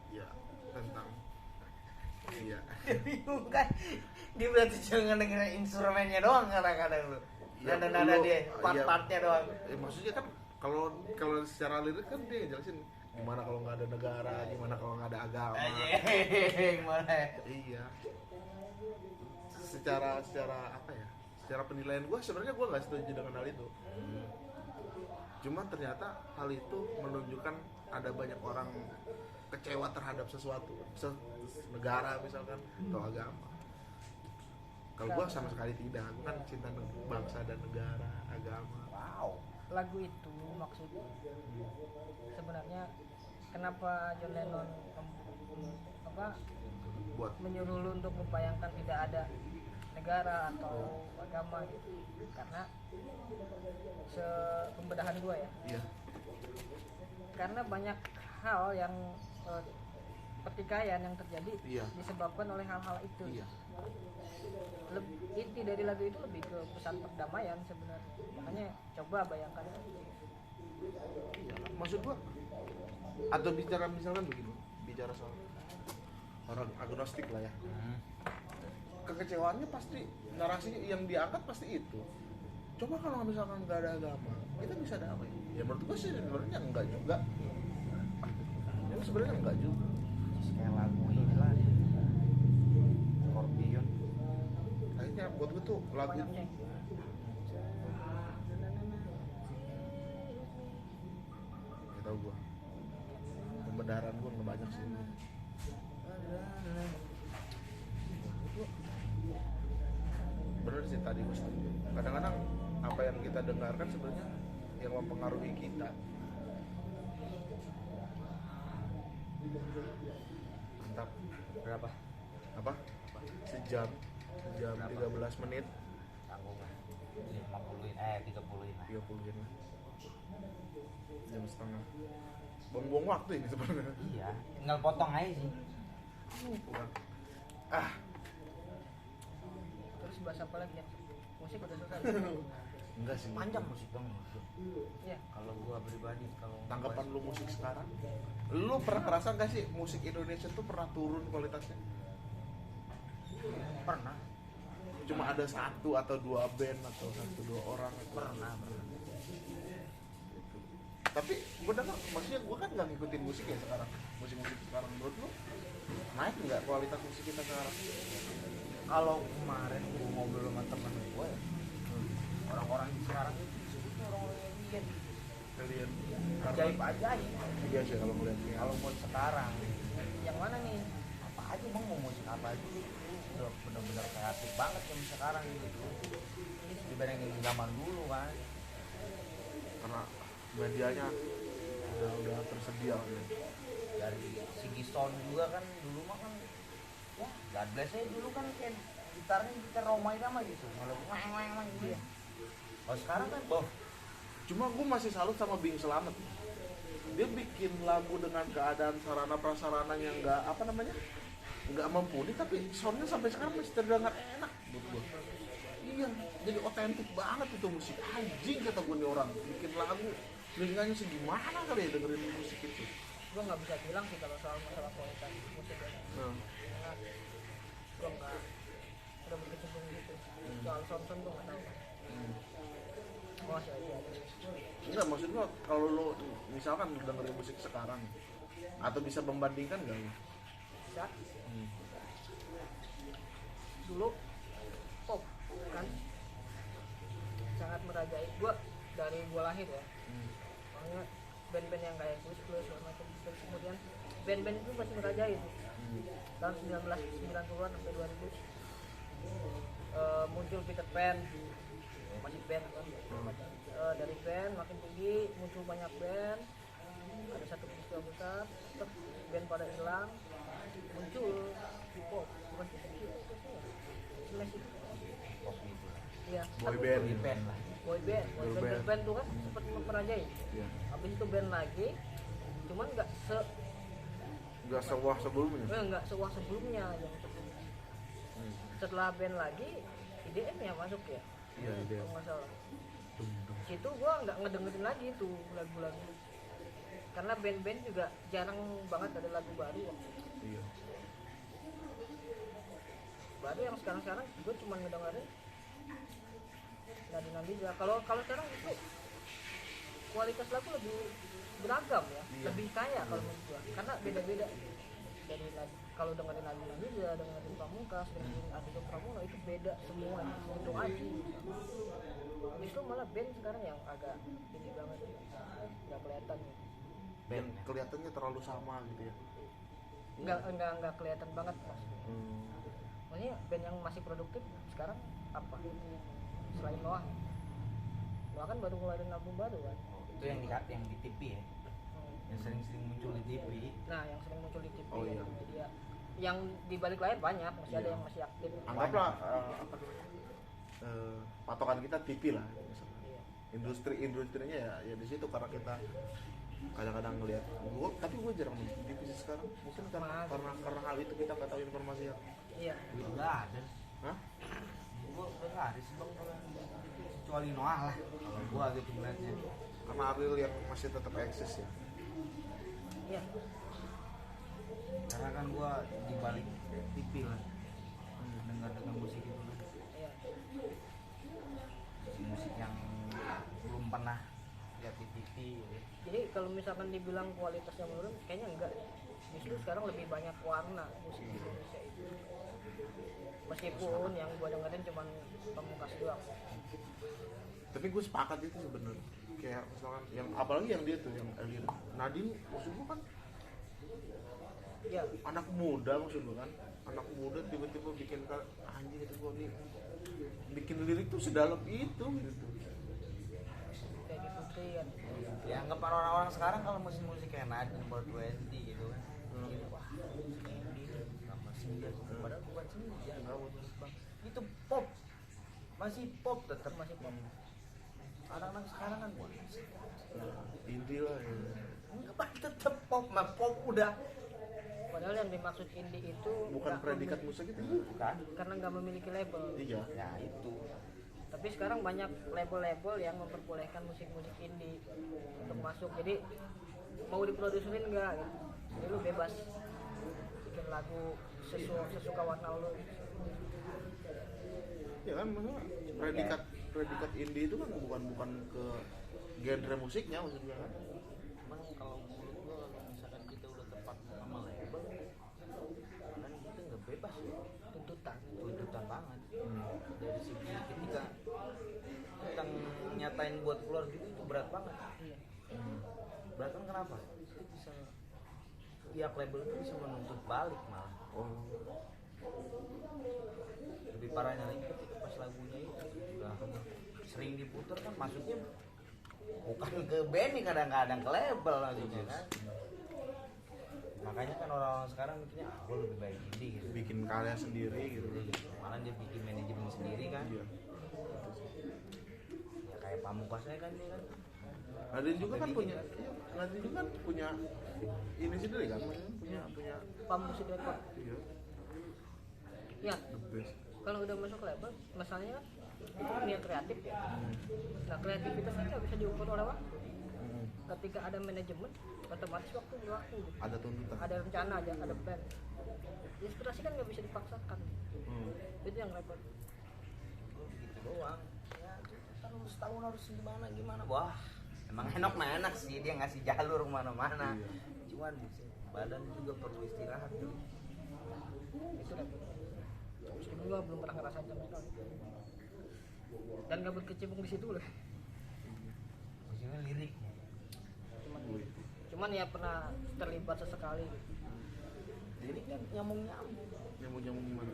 Ya tentang iya Bingung kan? Dia berarti cuma dengerin instrumennya doang kadang-kadang lu. Ya, Nada-nada lu- dia, iya. part-partnya doang. Maksudnya kan kalau secara lirik kan dia jelasin gimana kalau nggak ada negara, gimana kalau nggak ada agama. Anjing, mana? Iya. Secara apa ya? Secara penilaian gue sebenarnya gue nggak setuju dengan hal itu. Cuma ternyata hal itu menunjukkan ada banyak orang kecewa terhadap sesuatu, negara misalkan atau agama. Kalau gue sama sekali tidak, gue kan cinta bangsa dan negara, agama. Wow. lagu itu maksudnya sebenarnya kenapa John Lennon Buat menyuruh lu untuk membayangkan tidak ada negara atau agama gitu, karena pembedahan gue ya, iya, karena banyak hal yang pertikaian yang terjadi Iya. disebabkan oleh hal-hal itu. iya. Inti dari lagu itu lebih ke pesan perdamaian sebenarnya, makanya coba bayangkan. Maksud gua atau bicara misalkan begini, bicara soal orang agnostik lah ya, kekecewaannya pasti narasinya yang diangkat pasti itu. Coba kalau misalkan nggak ada agama, kita bisa damai. Ya menurut gua sih sebenarnya enggak juga. Ini sebenarnya enggak juga. Kayak lagu ini lah. Scorpion. Akhirnya buat gua tuh lagu itu Banyaknya. nggak tahu gua. Pembenaran gua nggak banyak sih. Bener sih tadi gua setuju. Kadang-kadang apa yang kita dengarkan sebenarnya yang mempengaruhi kita. Mantap. Berapa? Apa? Sejam 13 menit Tanggung lah. 50-in, 30-in lah. 30 ini. Jam setengah. Buang-buang waktu ini sebenarnya. Iya, tinggal potong aja sih. Ah, Terus bahas apa lagi ya? Musik udah selesai. enggak sih. Panjang musik dong. Iya. Kalau gua pribadi kalau Tanggapan lu musik sekarang? Lu pernah ngerasa nggak sih musik Indonesia tuh pernah turun kualitasnya? pernah Cuma ada satu atau dua band atau satu dua orang atau pernah Tapi gue dengar, maksudnya gue kan nggak ngikutin musik ya sekarang. Musik-musik sekarang menurut lu naik nggak kualitas musik kita sekarang? kalau kemarin gua ngobrol sama temen gua ya, orang-orang di sekarang itu disebutnya orang-orang alien gitu. Kalian Ajaib ajaib iya sih kalau ngeliatnya. kalau buat sekarang Yang mana nih? apa aja bang, mau musik apa aja udah bener-bener kreatif banget yang sekarang gitu dibandingin zaman dulu kan. Karena medianya udah tersedia ya. Dari Siggy Stone juga kan dulu mah kan ya God bless aja dulu kan kayak gitarnya gitar Roma Irama gitu kalau weng gitu ya. Kalau sekarang kan boh Cuma gue masih salut sama Bing Slamet. Dia bikin lagu dengan keadaan sarana prasarana yang nggak mumpuni, tapi soundnya sampai sekarang masih terdengar enak buat gue. Iya, jadi otentik banget itu musik. Anjing kata gue nih orang bikin lagu, lingkungannya segimana kali ya dengerin musik itu. gue nggak bisa bilang sih kalau soal masalah kualitas musik ya. Karena gue nggak udah berkecimpung gitu. Soal sound gue nggak tahu. Gue masih aja. Enggak, maksud gua kalau lo misalkan dengerin musik sekarang atau bisa membandingkan nggak lo? Bisa. Dulu pop kan sangat merajai gue dari gue lahir ya. Makanya band-band yang kayak Gus Plus segala macam, terus kemudian band-band itu masih merajai tuh. Tahun 1990-an sampai 2000 muncul Peter Pan, masih band kan. Dari band makin tinggi muncul banyak band, ada satu peristiwa besar, terus band pada hilang, muncul hip hop, bukan hip hop, smash itu. Pop gitu. Iya, Boy satu band. Band lah. boy band, Girl band tuh kan sempat merajai. Iya. Habis itu band lagi, cuman Nggak sewah sebelumnya. nggak sewah sebelumnya yang sebelumnya. Setelah band lagi, IDM ya masuk ya, Iya, dia. kalau nggak salah. Situ gua nggak ngedengerin lagi tuh lagu-lagu, karena band-band juga jarang banget ada lagu baru. Iya. Baru yang sekarang gue cuma ngedengerin Nadine Amiza. Kalau sekarang itu kualitas lagu lebih beragam ya, Iya. lebih kaya kalau menurut gua, karena beda-beda. Dari kalau dengerin Nadine Amiza, dengerin Pamungkas, dengerin Aditya Pramono itu beda semua, itu aja. Habis itu malah band sekarang yang agak ini banget, nggak kelihatan, Band. Kelihatannya terlalu sama gitu ya. nggak kelihatan banget mas. Maksudnya band yang masih produktif sekarang apa? Selain Noah kan baru ngeluarin album baru kan. Itu yang di TV ya. Yang sering-sering muncul di TV. Nah, yang sering muncul di TV Oh, ya, iya. di media. Yang di balik layar banyak, masih ada Iya. yang masih aktif. Anggaplah patokan kita TV lah misalnya. Iya. Industrinya ya di situ, karena kita kadang-kadang ngelihat tapi gue jarang nonton TV sih sekarang, mungkin karena hal itu kita nggak tahu informasi yang Iya. Enggak ada. hah Gua udah nggak ada sih bang kalau yang di TV, kecuali Noah lah. Kalau gua gitu ngeliatnya. karena Ariel yang masih tetap eksis ya. Iya. Karena kan gua di balik TV lah. Dengar musik itu kan. Iya. Musik yang belum pernah lihat di TV. Ya. Jadi kalau misalkan dibilang kualitasnya menurun, kayaknya enggak. Justru sekarang lebih banyak warna musik di Indonesia itu. Meskipun yang gua dengerin cuman Pamungkas doang. Tapi gue sepakat itu sebenarnya, kayak misalkan yang apalagi yang dia tuh yang Elir Nadine, maksud gue kan Iya. anak muda, maksud gue kan anak muda tiba-tiba bikin anjing itu gue nih bikin lirik tuh sedalam itu gitu. Kayak di Putri kan. Ya anggapan orang-orang sekarang kalau musik-musik kayak Nadine, Board 20 gitu kan. Wah, indie sama senja. Padahal bukan senja, enggak bang. Itu pop. Masih pop, tetap masih pop. Anak-anak sekarang kan bukan Indie lah ya. enggak, tetap pop, mah pop udah. Padahal yang dimaksud indie itu Bukan nggak predikat memiliki- musik itu. Bukan. karena nggak memiliki label. Iya. Ya itu. Tapi sekarang banyak label-label yang memperbolehkan musik-musik indie untuk masuk. Jadi mau diproduserin enggak gitu. Jadi lu bebas bikin lagu sesuka warna lu. Ya kan maksudnya predikat indie itu kan bukan ke genre musiknya, maksud gue kan. Emang kalau menurut gua kalau misalkan kita udah tepat sama label kan kita nggak bebas ya. Tuntutan banget. Dari segi ketika kita nyatain buat keluar juga itu berat banget. Iya. Berat kan kenapa? Itu bisa pihak label itu bisa menuntut balik malah. Lebih parahnya lagi ketika pas lagunya itu udah sering diputar kan, maksudnya bukan ke band nih, kadang-kadang ke label maksudnya kan. Makanya kan orang-orang sekarang mikirnya gue lebih baik indie gitu. Bikin karya sendiri gitu. Malah dia bikin manajemen sendiri kan. Iya. Ya kayak Pamungkasnya kan dia kan. Nadine juga kan Sampai punya, bikin iya, Nadine juga kan punya ini sendiri kan, maksudnya punya Pam Musik Record. iya, Ya, the best. kalau udah masuk label, masalahnya itu dunia kreatif ya. Nah, kreativitas kan nggak bisa diukur oleh waktu. ketika ada manajemen otomatis waktu berlaku gitu. Ada tuntutan. Ada rencana aja, ada plan. Inspirasi kan nggak bisa dipaksakan. Itu yang repot. Gitu doang ya, terus tahun harus gimana wah emang enak mah enak sih dia ngasih jalur kemana-mana. Iya. Cuman badan juga perlu istirahat tuh. Itu repot. Meskipun gua belum pernah ngerasain sama sekali. Dan gak berkecimpung di situ loh. Maksudnya liriknya Cuman ya pernah terlibat sesekali. lirik kan nyambung Nyambung gimana?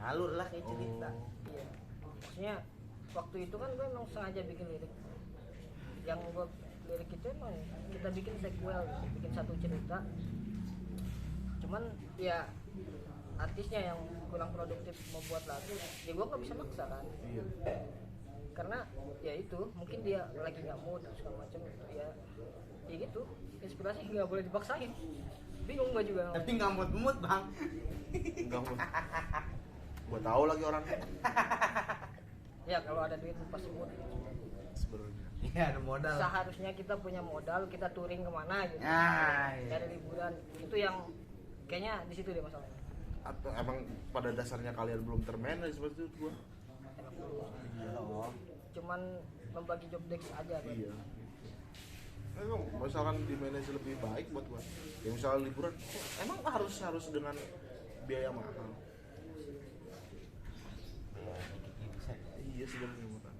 ngalur lah kayak cerita. Iya. Maksudnya waktu itu kan gue emang sengaja bikin lirik. Yang gue lirik itu emang kita bikin sequel, gitu. Bikin satu cerita. Cuman ya artisnya yang kurang produktif membuat lagu, ya gue nggak bisa maksa kan. Iya. Karena ya itu mungkin dia lagi nggak mood segala macam ya gitu. Inspirasi nggak boleh dipaksain. Bingung gue juga. Tapi nggak mood bang. Enggak mau. Gua tahu lagi orangnya. Ya kalau ada duit pasti mood. Sebenarnya. Iya ada modal. Seharusnya kita punya modal, kita touring kemana gitu. Ah, iya. Dari liburan itu yang kayaknya di situ deh masalahnya. Atau emang pada dasarnya kalian belum termanage seperti itu gua? Emang dulu. Oh. Cuman membagi job desk aja kan. Iya. Emang misalkan di manage lebih baik buat gua. Ya misalnya liburan, emang harus dengan biaya mahal. Iya sebenarnya bukan.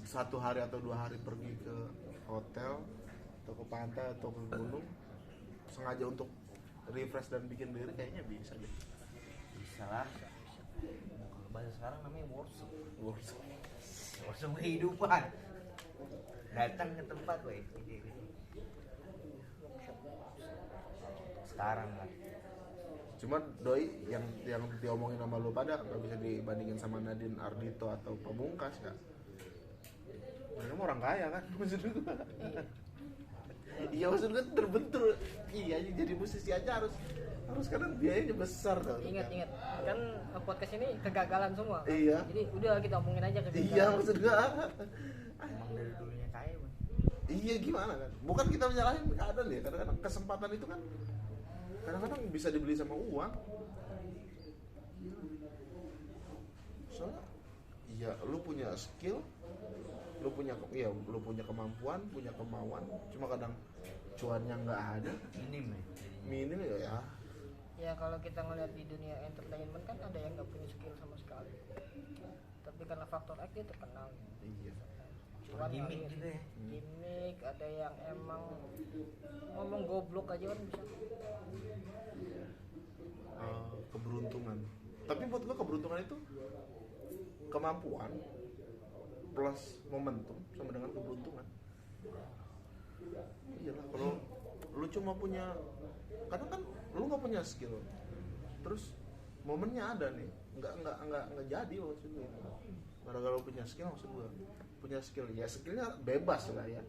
1 hari atau 2 hari pergi ke hotel atau ke pantai atau ke gunung sengaja untuk refresh dan bikin lirik kayaknya bisa deh. Bisa lah. Kalau bahasa sekarang namanya workshop. Workshop. Workshop kehidupan. Datang ke tempat weh. Sekarang lah. Cuman doi yang diomongin sama lu pada nggak bisa dibandingin sama Nadine Ardito atau Pamungkas ya. Mereka mah orang kaya kan maksud gua. Iya maksud gua terbentur. Iya jadi musisi aja harus karena biayanya besar tau. Ingat kan podcast ini kegagalan semua kan? Iya. Jadi udah kita omongin aja kegagalan. Iya maksud gua. Emang dari dulunya kaya bang. Iya gimana kan? Bukan kita menyalahin keadaan ya, kadang-kadang kesempatan itu kan kadang-kadang bisa dibeli sama uang. Soalnya, iya lu punya skill, lu punya kemampuan, punya kemauan, cuma kadang cuannya nggak ada, Minim ya. minim ya. Ya kalau kita ngeliat di dunia entertainment kan ada yang nggak punya skill sama sekali. Tapi karena faktor X dia terkenal. Iya. Cuan Gimmick ngalir. gitu ya. Gimmick, ada yang emang ngomong goblok aja kan bisa. Keberuntungan. Tapi buat gua keberuntungan itu kemampuan plus momentum sama dengan keberuntungan. Iyalah kalau lu cuma punya, kadang kan lu nggak punya skill, terus momennya ada nih, nggak jadi maksudnya. Gara-gara lu punya skill maksud gua, punya skill ya skillnya bebas lah ya,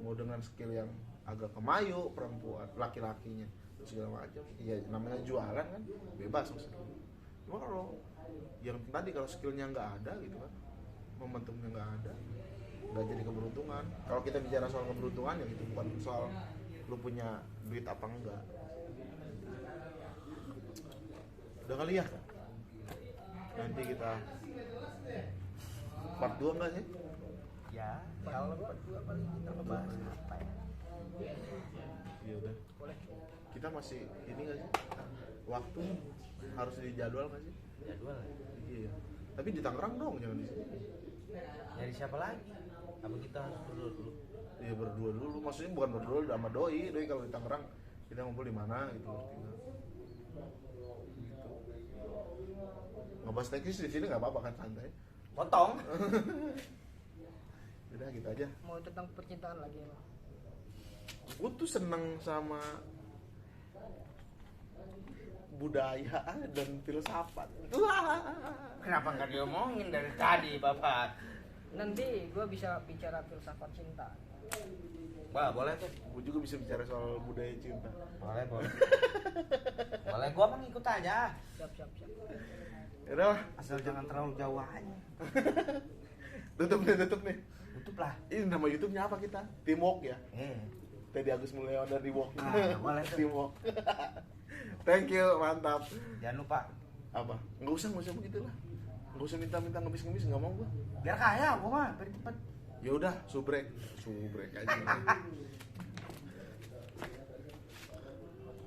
mau dengan skill yang agak kemayu perempuan laki-lakinya segala macam, ya namanya jualan kan bebas maksudnya. Cuma kalau yang tadi kalau skillnya nggak ada gitu kan, momentumnya nggak ada, nggak jadi keberuntungan. Kalau kita bicara soal keberuntungan ya gitu, bukan soal lu punya duit apa enggak. Udah kali ya, nanti kita part 2 enggak sih? Ya, kalau berdua paling kita ngebahas apa ya? Iya udah. Boleh. Kita masih ini nggak sih? Waktu harus dijadwal nggak sih? Jadwal. Iya. Tapi di Tangerang dong, jangan di sini. Dari siapa lagi? Apa kita harus berdua dulu? Iya berdua dulu. Maksudnya bukan berdua sama doi. Doi kalau di Tangerang kita ngumpul di mana gitu. Gitu. Ngebahas teknis di sini nggak apa-apa kan, santai. Potong. Udah gitu aja. Mau tentang percintaan lagi emang. Gue tuh seneng sama budaya dan filsafat. Kenapa nggak diomongin dari tadi, Bapak? Nanti gue bisa bicara filsafat cinta. Wah, boleh tuh. Gue juga bisa bicara soal budaya cinta. Boleh. Boleh, gua mah ngikut aja. Siap. Yaudah, Asal jangan terlalu jauh aja. Tutup nih. Tutup lah. Ini nama YouTube-nya apa kita? Teamwork ya. Teddy Agus Mulyawan dari Walk. Boleh tuh. Teamwork. Thank you, mantap. Jangan lupa. Apa? Nggak usah begitu lah. Nggak usah minta ngebis nggak mau gua. Biar kaya gua mah, biar cepet. Ya udah, subrek aja.